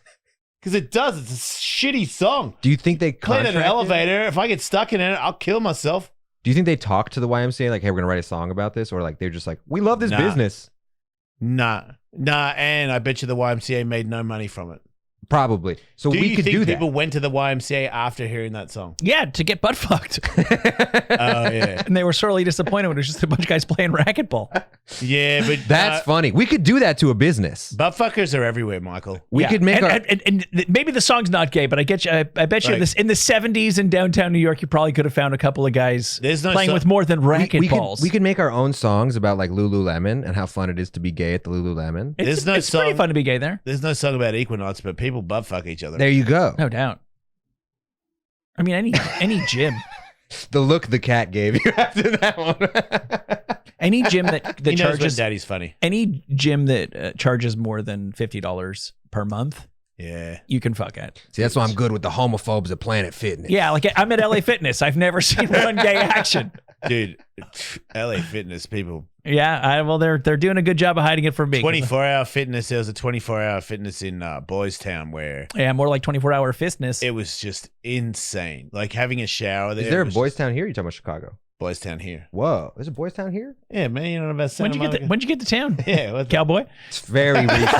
Because it does. It's a shitty song. Do you think they Play it in an contracted? elevator. If I get stuck in it, I'll kill myself. Do you think they talk to the YMCA like, hey, we're gonna write a song about this, or like they're just like, we love this Nah. business? Nah, and I bet you the YMCA made no money from it. Probably. So Do we you could think do that. people went to the YMCA after hearing that song? Yeah, to get butt fucked. Oh yeah, And they were sorely disappointed when it was just a bunch of guys playing racquetball. yeah, but That's funny. We could do that to a business. butt fuckers are everywhere, Michael. We Yeah. could make and maybe the song's not gay, but I bet you Right. this in the 70s in downtown New York, you probably could have found a couple of guys There's no playing song- with more than racquetballs. we could make our own songs about like Lululemon and how fun it is to be gay at the Lululemon. There's no it's pretty song- fun to be gay there. There's no song about equinox, but people butt fuck each other. There you go. No doubt. I mean, any gym, The look the cat gave you after that one. any gym that he knows when charges Daddy's funny. any gym that charges more than $50 per month, Yeah. you can fuck at. See, that's why I'm good with the homophobes at Planet Fitness. Yeah, like I'm at LA Fitness. I've never seen one gay action. Dude, LA Fitness people. Yeah, well, they're doing a good job of hiding it from me. 24-hour fitness. There was a 24-hour fitness in Boys Town where Yeah, more like 24-hour fitness. it was just insane. Like having a shower there. Is there a was Boys just- Town here? You're talking about Chicago? Boys Town here? Whoa, there's a Boys Town here? Yeah, man. You know about Santa Monica? When'd you get to town? Yeah. What the- Cowboy? It's very recent.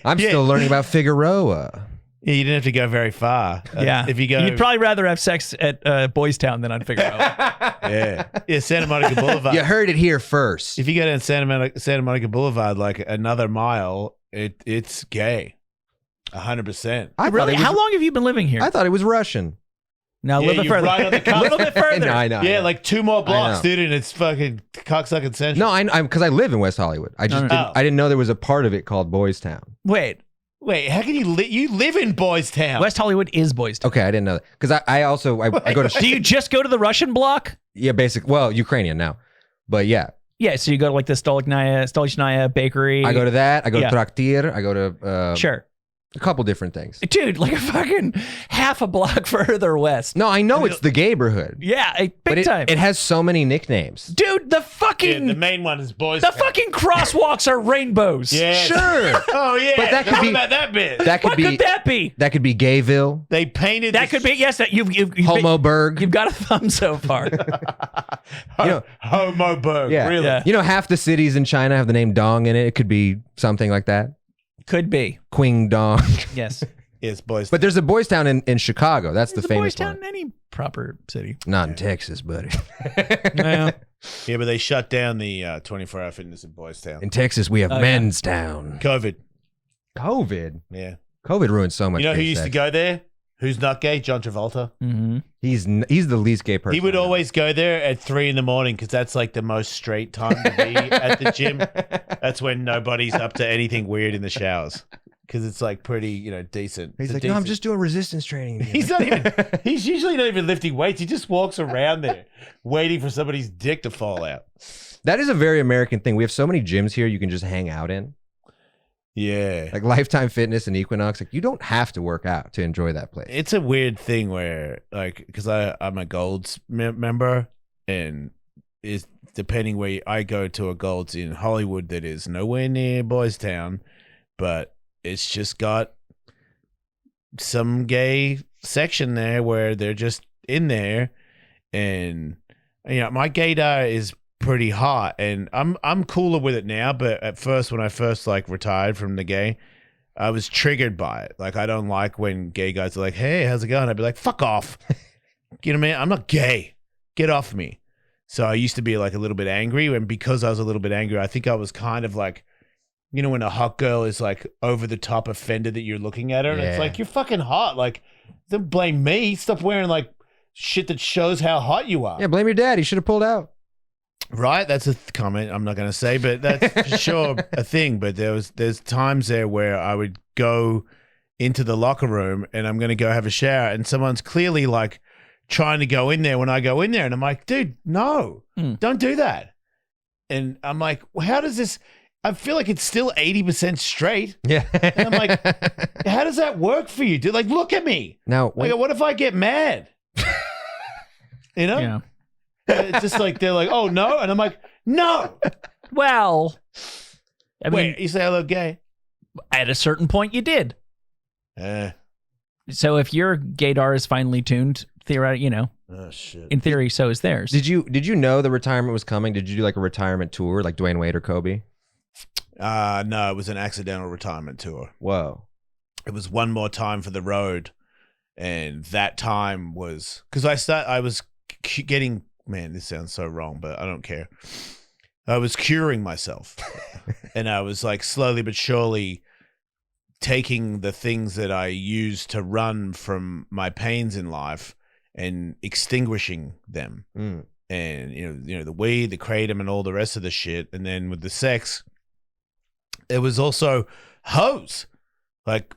I'm Yeah. still learning about Figueroa. Yeah, you didn't have to go very far. Yeah. If you go. You'd probably rather have sex at Boys Town than on Figueroa. Yeah, Santa Monica Boulevard. You heard it here first. If you go down Santa Monica Boulevard like another mile, it's gay. 100%. I thought Really? it was- How long have you been living here? I thought it was Russian. No, a Yeah, little bit you're further. right on the a cusp. little bit further. I know. Yeah, like 2 more blocks, know. dude, and it's fucking cocksucking central. No, I'm because I live in West Hollywood. I just No, no, didn't, no. I didn't know there was a part of it called Boys Town. Wait, how can you you live in Boys Town? West Hollywood is Boys Town. Okay, I didn't know that because I also I go to Do you just go to the Russian block? yeah basic well Ukrainian now, but yeah Yeah, so you go to like the Stolichnaya bakery. I go to that. I go Yeah. to Traktir. I go to Sure. a couple different things. Dude, like a fucking half a block further west. No, I know it's the gayborhood, Yeah, big but time. it has so many nicknames. Dude, the Yeah, fucking the main one is Boys the Town. fucking crosswalks are rainbows. Yeah. Sure, Oh yeah. But that could How be- about that bit. that could What be could that be? that could be Gayville, They painted That could be yes. That you've Homoburg. you've got a thumb so far. You know- Homoburg. Yeah, Really? Yeah. You know, half the cities in China have the name Dong in it. It could be something like that. Could be. Qing Dong. Yes. Yes, Boys. But there's a Boys Town in Chicago. That's the It's a famous Boys Town one. in any proper city. Not in Texas, buddy. Yeah. Yeah, but they shut down the 24-hour fitness in Boys Town. In Texas, we have Oh, yeah. Men's Town. COVID. COVID. Yeah. COVID ruined so much. You know who gay used to sex. go there? Who's not gay? John Travolta. Mm-hmm. He's the least gay person. He would I know. always go there at 3 a.m. because that's like the most straight time to be at the gym. That's when nobody's up to anything weird in the showers because it's like pretty, decent. He's It's a like, no, I'm decent- just doing resistance training. He's not even. He's usually not even lifting weights. He just walks around there, waiting for somebody's dick to fall out. That is a very American thing. We have so many gyms here you can just hang out in, Yeah, like Lifetime Fitness and Equinox. Like you don't have to work out to enjoy that place. it's a weird thing where, like, because I'm a Golds member, and is depending where I go to a Golds in Hollywood that is nowhere near Boys Town, but it's just got some gay section there where they're just in there, and my gaydar is pretty hot, and I'm cooler with it now. But at first, when I first like retired from the gay, I was triggered by it. Like I don't like when gay guys are like, "Hey, how's it going?" I'd be like, "Fuck off," you know what I mean? I'm not gay. Get off me. So I used to be like a little bit angry, and because I was a little bit angry, I think I was kind of like, when a hot girl is like over the top offended that you're looking at her, and it's Yeah. like, you're fucking hot. Like, don't blame me. Stop wearing like shit that shows how hot you are. Yeah, blame your dad. He should have pulled out. Right? That's a comment I'm not going to say, but that's for sure a thing. But there's times there where I would go into the locker room and I'm going to go have a shower, and someone's clearly like trying to go in there when I go in there, and I'm like, dude, no, don't do that. And I'm like, well, how does this? I feel like it's still 80% straight. Yeah. And I'm like, how does that work for you, dude? Like, look at me. Now, Like, what if I get mad? You know? Yeah. It's just like, they're like, oh, no. And I'm like, no. Well, I mean, Wait, you say I look gay? at a certain point, you did. Eh. So if your gaydar is finely tuned, theoretically, Oh, shit. in theory, so is theirs. did you know the retirement was coming? Did you do like a retirement tour like Dwayne Wade or Kobe? No, it was an accidental retirement tour. Whoa. It was one more time for the road. And that time was, because I was getting, man, this sounds so wrong, but I don't care. I was curing myself. And I was like slowly but surely taking the things that I used to run from my pains in life and extinguishing them. Mm. And you know the weed, the kratom, and all the rest of the shit. And then with the sex, it was also hoes. Like,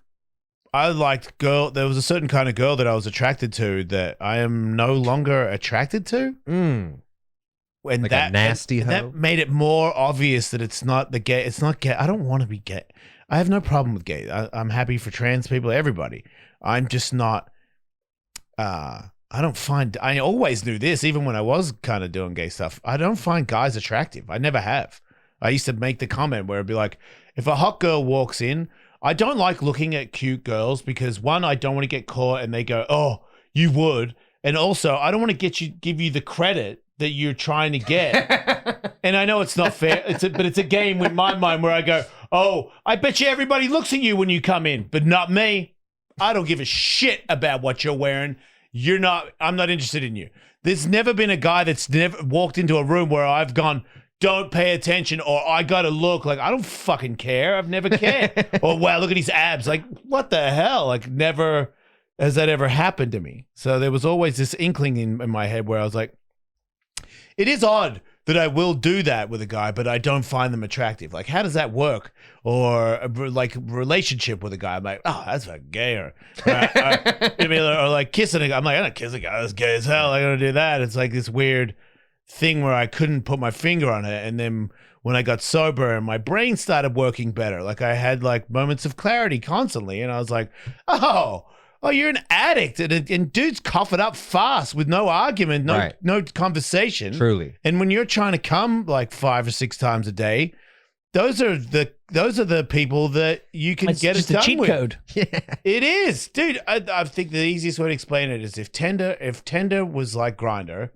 I liked there was a certain kind of girl that I was attracted to that I am no longer attracted to. Mm. And Like a nasty hoe? that made it more obvious that it's not gay. I don't want to be gay. I have no problem with gay. I'm happy for trans people, everybody. I'm just not. I always knew this, even when I was kind of doing gay stuff. I don't find guys attractive. I never have. I used to make the comment where it'd be like, if a hot girl walks in, I don't like looking at cute girls because, one, I don't want to get caught and they go, oh, you would. And also, I don't want to give you the credit that you're trying to get. And I know it's not fair, but it's a game in my mind where I go, oh, I bet you everybody looks at you when you come in, but not me. I don't give a shit about what you're wearing. I'm not interested in you. There's never been a guy that's never walked into a room where I've gone, don't pay attention, or I gotta look. Like, I don't fucking care. I've never cared. Or, wow, look at his abs. Like, what the hell? Like, never has that ever happened to me. So there was always this inkling in my head where I was like, it is odd that I will do that with a guy, but I don't find them attractive. Like, how does that work? Or like relationship with a guy, I'm like, oh, that's fucking gay. Or like kissing a guy, I'm like, I'm not kissing a guy. That's gay as hell. I'm gonna do that. It's like this weird thing where I couldn't put my finger on it. And then when I got sober and my brain started working better, like I had like moments of clarity constantly, and I was like, oh, you're an addict, and dudes cough it up fast with no argument, no conversation. Truly. And when you're trying to come like 5 or 6 times a day, those are the people that you can get it just a done cheat with. code. Yeah. It is, dude. I think the easiest way to explain it is if Tinder was like Grindr,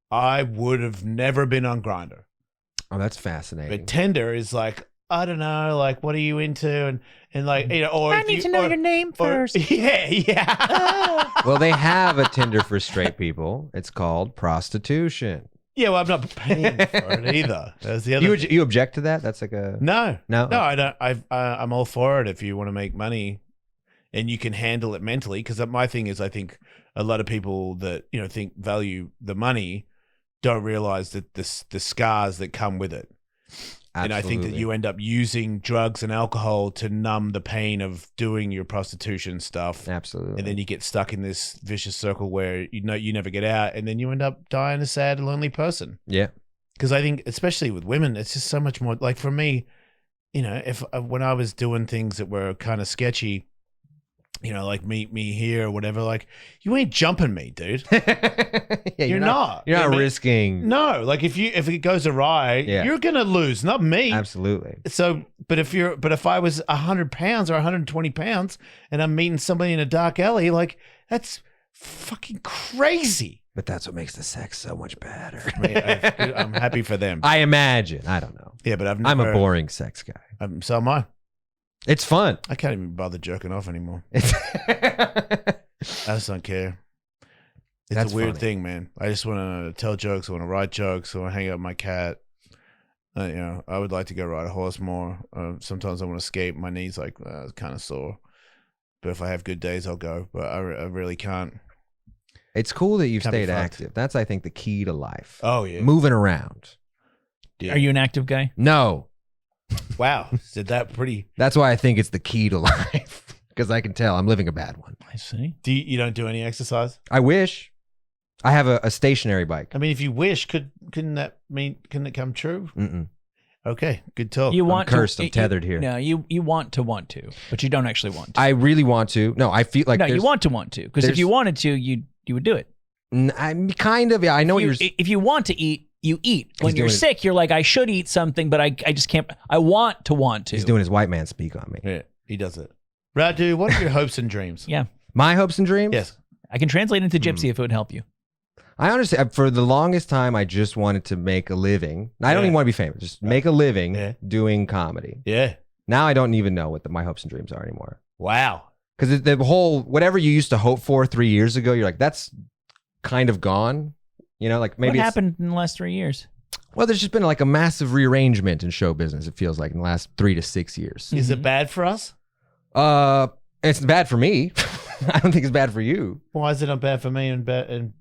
I would have never been on Grindr. Oh, that's fascinating. But Tinder is like, I don't know, like, what are you into? And like, or I need to know your name first. Yeah. Well, they have a Tinder for straight people. It's called prostitution. Yeah, well, I'm not paying for it either. That's the other. You object to that? That's like a No. No? I don't. I'm all for it if you want to make money, and you can handle it mentally. Because my thing is, I think a lot of people that think value the money don't realize that the scars that come with it. Absolutely. And I think that you end up using drugs and alcohol to numb the pain of doing your prostitution stuff. Absolutely. And then you get stuck in this vicious circle where you never get out, and then you end up dying a sad, lonely person. Yeah. Because I think, especially with women, it's just so much more. Like for me, if when I was doing things that were kind of sketchy, like meet me here or whatever, like, you ain't jumping me, dude. Yeah, you're not. You're not risking. No, like if it goes awry, you're gonna lose, not me. Absolutely. So, but if I was 100 pounds or 120 pounds and I'm meeting somebody in a dark alley, like, that's fucking crazy. But that's what makes the sex so much better. I'm happy for them. I imagine. I don't know. Yeah, but I'm a boring sex guy. So am I. It's fun. I can't even bother jerking off anymore. I just don't care. It's That's a weird funny. thing, man. I just want to tell jokes. I want to write jokes. I want to hang out with my cat. I would like to go ride a horse more. Sometimes I want to skate. My knees kind of sore. But if I have good days, I'll go. But I really can't. It's cool that you've Can't be stayed fucked. active. That's, I think, the key to life. Oh, yeah. Moving around. Yeah. Are you an active guy? No. Wow. Did that pretty. That's why I think it's the key to life. Because I can tell I'm living a bad one. I see. You don't do any exercise? I wish. I have a stationary bike. I mean, if you wish, Couldn't it come true? Mm-mm. Okay, good talk. You want I'm cursed. to, I'm tethered here. No, you want to, but you don't actually want to. I really want to. No, I feel like no, you want to, because if you wanted to, you would do it. I'm kind of. Yeah, I know what you're. If you want to eat, you eat. When you're sick, you're like, I should eat something, but I just can't. I want to. He's doing his white man speak on me. Yeah, he does it. Radu, what are your hopes and dreams? Yeah. My hopes and dreams? Yes. I can translate into Gypsy if it would help you. I understand. For the longest time, I just wanted to make a living. I don't even want to be famous. Just make a living doing comedy. Yeah. Now I don't even know what my hopes and dreams are anymore. Wow. Because the whole, whatever you used to hope for 3 years ago, you're like, that's kind of gone. You know, like maybe what happened in the last 3 years? Well, there's just been like a massive rearrangement in show business, it feels like, in the last 3 to 6 years. Is it bad for us? It's bad for me. I don't think it's bad for you. Why is it not bad for me and bad? And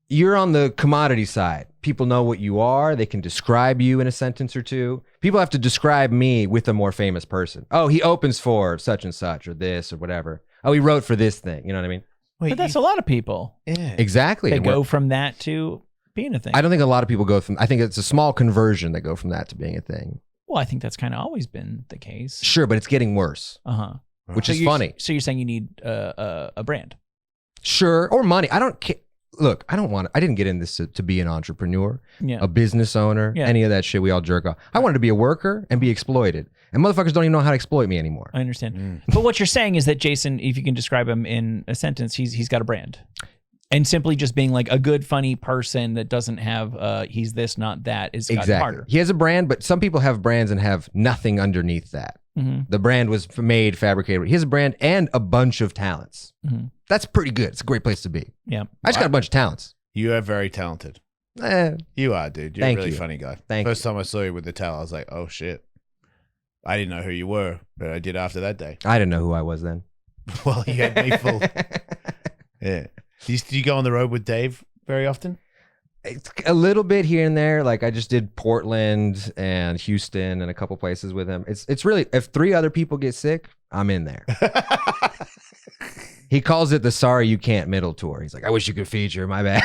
you're on the commodity side. People know what you are. They can describe you in a sentence or two. People have to describe me with a more famous person. Oh, he opens for such and such or this or whatever. Oh, he wrote for this thing. You know what I mean? wait, But that's a lot of people. yeah. Exactly. They And go from that to being a thing. I don't think a lot of people go from, I think it's a small conversion that go from that to being a thing. Well, I think that's kind of always been the case. Sure, but it's getting worse, which is funny. So you're saying you need a brand? Sure, or money. I don't care. Look, I didn't get in this to be an entrepreneur, Yeah. a business owner, any of that shit we all jerk off. I wanted to be a worker and be exploited. And motherfuckers don't even know how to exploit me anymore. I understand. But what you're saying is that Jason, if you can describe him in a sentence, he's got a brand. And simply just being like a good, funny person that doesn't have he's this, not that is gotten harder. He has a brand, but some people have brands and have nothing underneath that. The brand was made, fabricated. He has a brand and a bunch of talents. That's pretty good. It's a great place to be. Yeah. I just got a bunch of talents. You are very talented. You are, dude. You're Thank a really you. funny guy. Thank First time I saw you with the towel, I was like, oh shit. I didn't know who you were, but I did after that day. I didn't know who I was then. Well, you had me full. Yeah. Do you go on the road with Dave very often? It's a little bit here and there. Like I just did Portland and Houston and a couple places with him. It's really, if 3 other people get sick, I'm in there. He calls it the sorry you can't middle tour. He's like, I wish you could feature, my bad.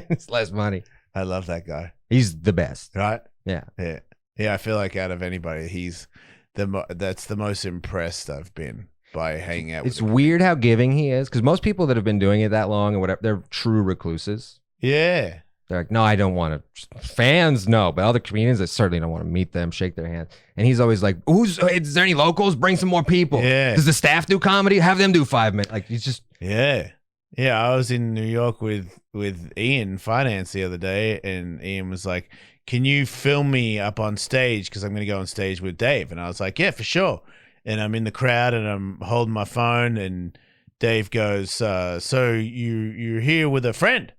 It's less money. I love that guy. He's the best. Right? Yeah. Yeah. Yeah, I feel like out of anybody, he's that's the most impressed I've been by hanging out with It's him. weird how giving he is, because most people that have been doing it that long or whatever, they're true recluses. Yeah. They're like, no, I don't want to. Fans, no, but other comedians, I certainly don't want to meet them, shake their hand. And he's always like, is there any locals? Bring some more people. Yeah. Does the staff do comedy? Have them do 5 minutes. Like, he's just. Yeah. Yeah, I was in New York with Ian Finance the other day, and Ian was like, can you film me up on stage? Because I'm going to go on stage with Dave. And I was like, yeah, for sure. And I'm in the crowd, and I'm holding my phone, and Dave goes, so you're here with a friend?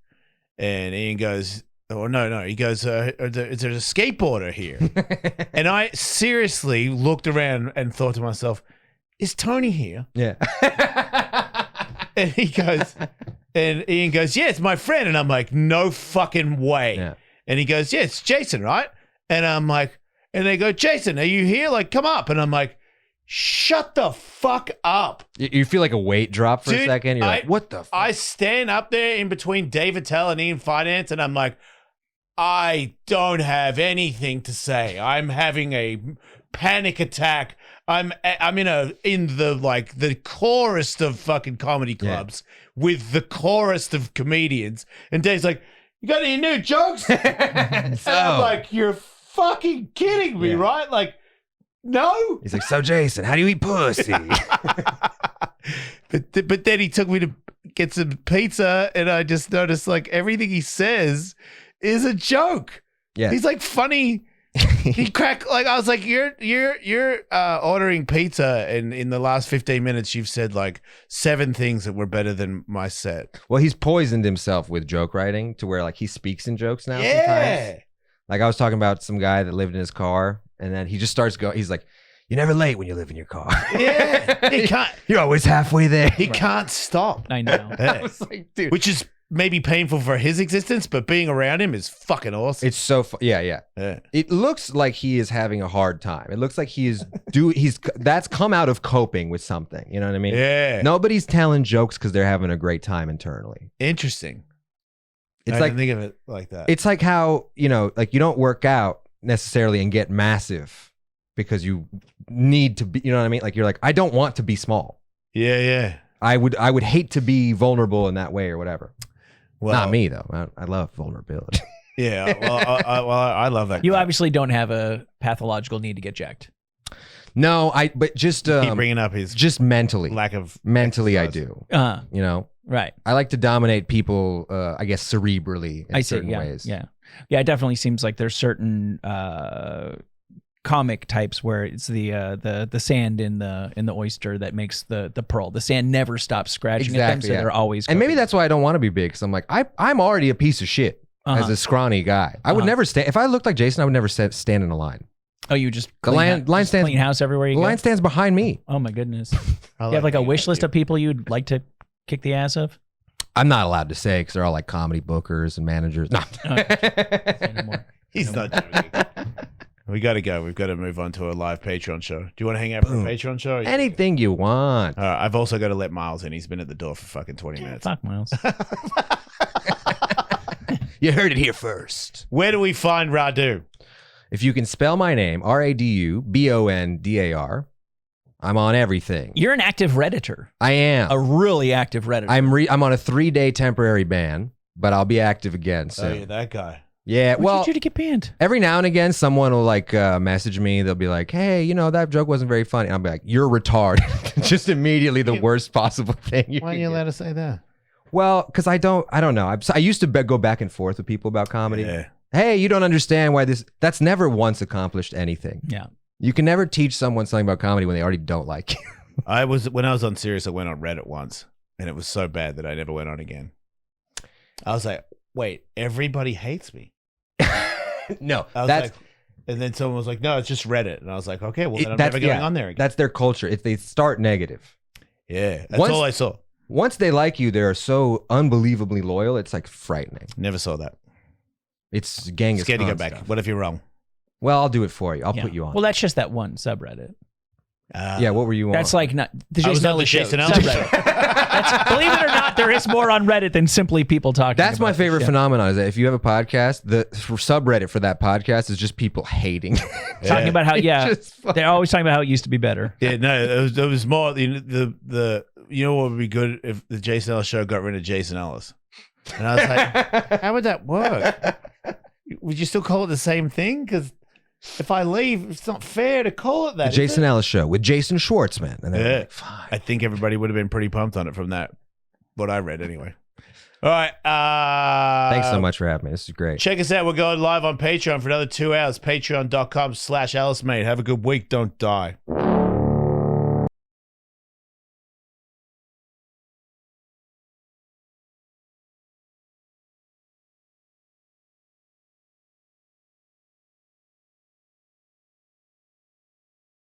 And Ian goes, oh, no. He goes, is there a skateboarder here? And I seriously looked around and thought to myself, is Tony here? Yeah. And Ian goes, yeah, it's my friend. And I'm like, no fucking way. Yeah. And he goes, yeah, it's Jason, right? And I'm like, and they go, Jason, are you here? Like, come up. And I'm like, shut the fuck up. You feel like a weight drop for a Dude, second. You're like, what the fuck? I stand up there in between Dave Attell and Ian Finance, and I'm like, I don't have anything to say. I'm having a panic attack. I'm in the chorus of fucking comedy clubs with the chorus of comedians, and Dave's like, you got any new jokes? And I'm like, you're fucking kidding me, right? Like, no. He's like, so Jason, how do you eat pussy? But then he took me to get some pizza, and I just noticed like everything he says is a joke. Yeah. He's like funny. He cracked like I was like, you're ordering pizza, and in the last 15 minutes you've said like 7 things that were better than my set. Well, he's poisoned himself with joke writing to where like he speaks in jokes now sometimes. Like I was talking about some guy that lived in his car, and then he just starts going, he's like, you're never late when you live in your car. Yeah. He can't. You're always halfway there. He can't stop. I know. Yeah. was like, dude. Which is maybe painful for his existence, but being around him is fucking awesome. It's so yeah. It looks like he is having a hard time. It looks like he's that's come out of coping with something. You know what I mean? Yeah. Nobody's telling jokes because they're having a great time internally. Interesting. It's I like didn't think of it like that. it's like how, like you don't work out necessarily and get massive because you need to be, you know what I mean? Like you're like, I don't want to be small. Yeah. I would hate to be vulnerable in that way or whatever. Well, Not me though. I love vulnerability. Yeah. Well, I love that. You guy. obviously don't have a pathological need to get jacked. No, but just keep bringing up his just mentally. lack of Mentally, exercise. I do. Right. I like to dominate people. I guess cerebrally in certain ways. Yeah. It definitely seems like there's certain comic types where it's the sand in the oyster that makes the pearl. The sand never stops scratching at them, so they're always. And maybe cooking. that's why I don't want to be big, because I'm like I'm already a piece of shit as a scrawny guy. I would never stand if I looked like Jason. I would never stand in a line. Oh, you just The line stands clean house everywhere you The go. line stands behind me. Oh my goodness! I You have like a being wish list you. of people you'd like to kick the ass of. I'm not allowed to say because they're all like comedy bookers and managers. No. Anymore. He's not joking. We got to go. We've got to move on to a live Patreon show. Do you want to hang out for a Patreon show? Anything you want. I've also got to let Miles in. He's been at the door for fucking 20 minutes. Fuck Miles. You heard it here first. Where do we find Radu? If you can spell my name, RADUBONDAR, I'm on everything. You're an active Redditor. I am. A really active Redditor. I'm on a 3-day temporary ban, but I'll be active again soon. Oh, yeah, that guy. Yeah, What well, did you do to get banned? every now and again, someone will like message me. They'll be like, "Hey, that joke wasn't very funny." And I'll be like, "You're retarded." Just immediately the worst possible thing. Why are you allowed to say that? Well, because I don't know. I used to go back and forth with people about comedy. Yeah. Hey, you don't understand why this. That's never once accomplished anything. Yeah. You can never teach someone something about comedy when they already don't like you. When I was on Sirius, I went on Reddit once, and it was so bad that I never went on again. I was like, wait, everybody hates me. No, I was that's like, and then someone was like, no, it's just Reddit. And I was like, okay, well, then I'm never going on there again. That's their culture. If they start negative, Yeah, that's Once- all I saw. once they like you, they're so unbelievably loyal. It's like frightening. Never saw that. It's Genghis Scared to Khan go back. stuff. What if you're wrong? Well, I'll do it for you. I'll Yeah. put you on. Well, that's just that one subreddit. Yeah, what were you on? That's like not the I was Jason on the Ellis show Jason Ellis subreddit. Believe it or not, there is more on Reddit than simply people talking. That's my about this favorite shit. phenomenon is that if you have a podcast, the subreddit for that podcast is just people hating. Talking about how Just fucking- they're always talking about how it used to be better. Yeah, no, it was more the you know what would be good if the Jason Ellis show got rid of Jason Ellis, and I was like, how would that work? Would you still call it the same thing? Because if I leave, it's not fair to call it that. The is Jason it? Ellis show with Jason Schwartzman. And they're Yeah. like, fine. I think everybody would have been pretty pumped on it from that. What I read anyway. All right. Thanks so much for having me. This is great. Check us out. We're going live on Patreon for another 2 hours. Patreon.com/AliceMate. Have a good week. Don't die.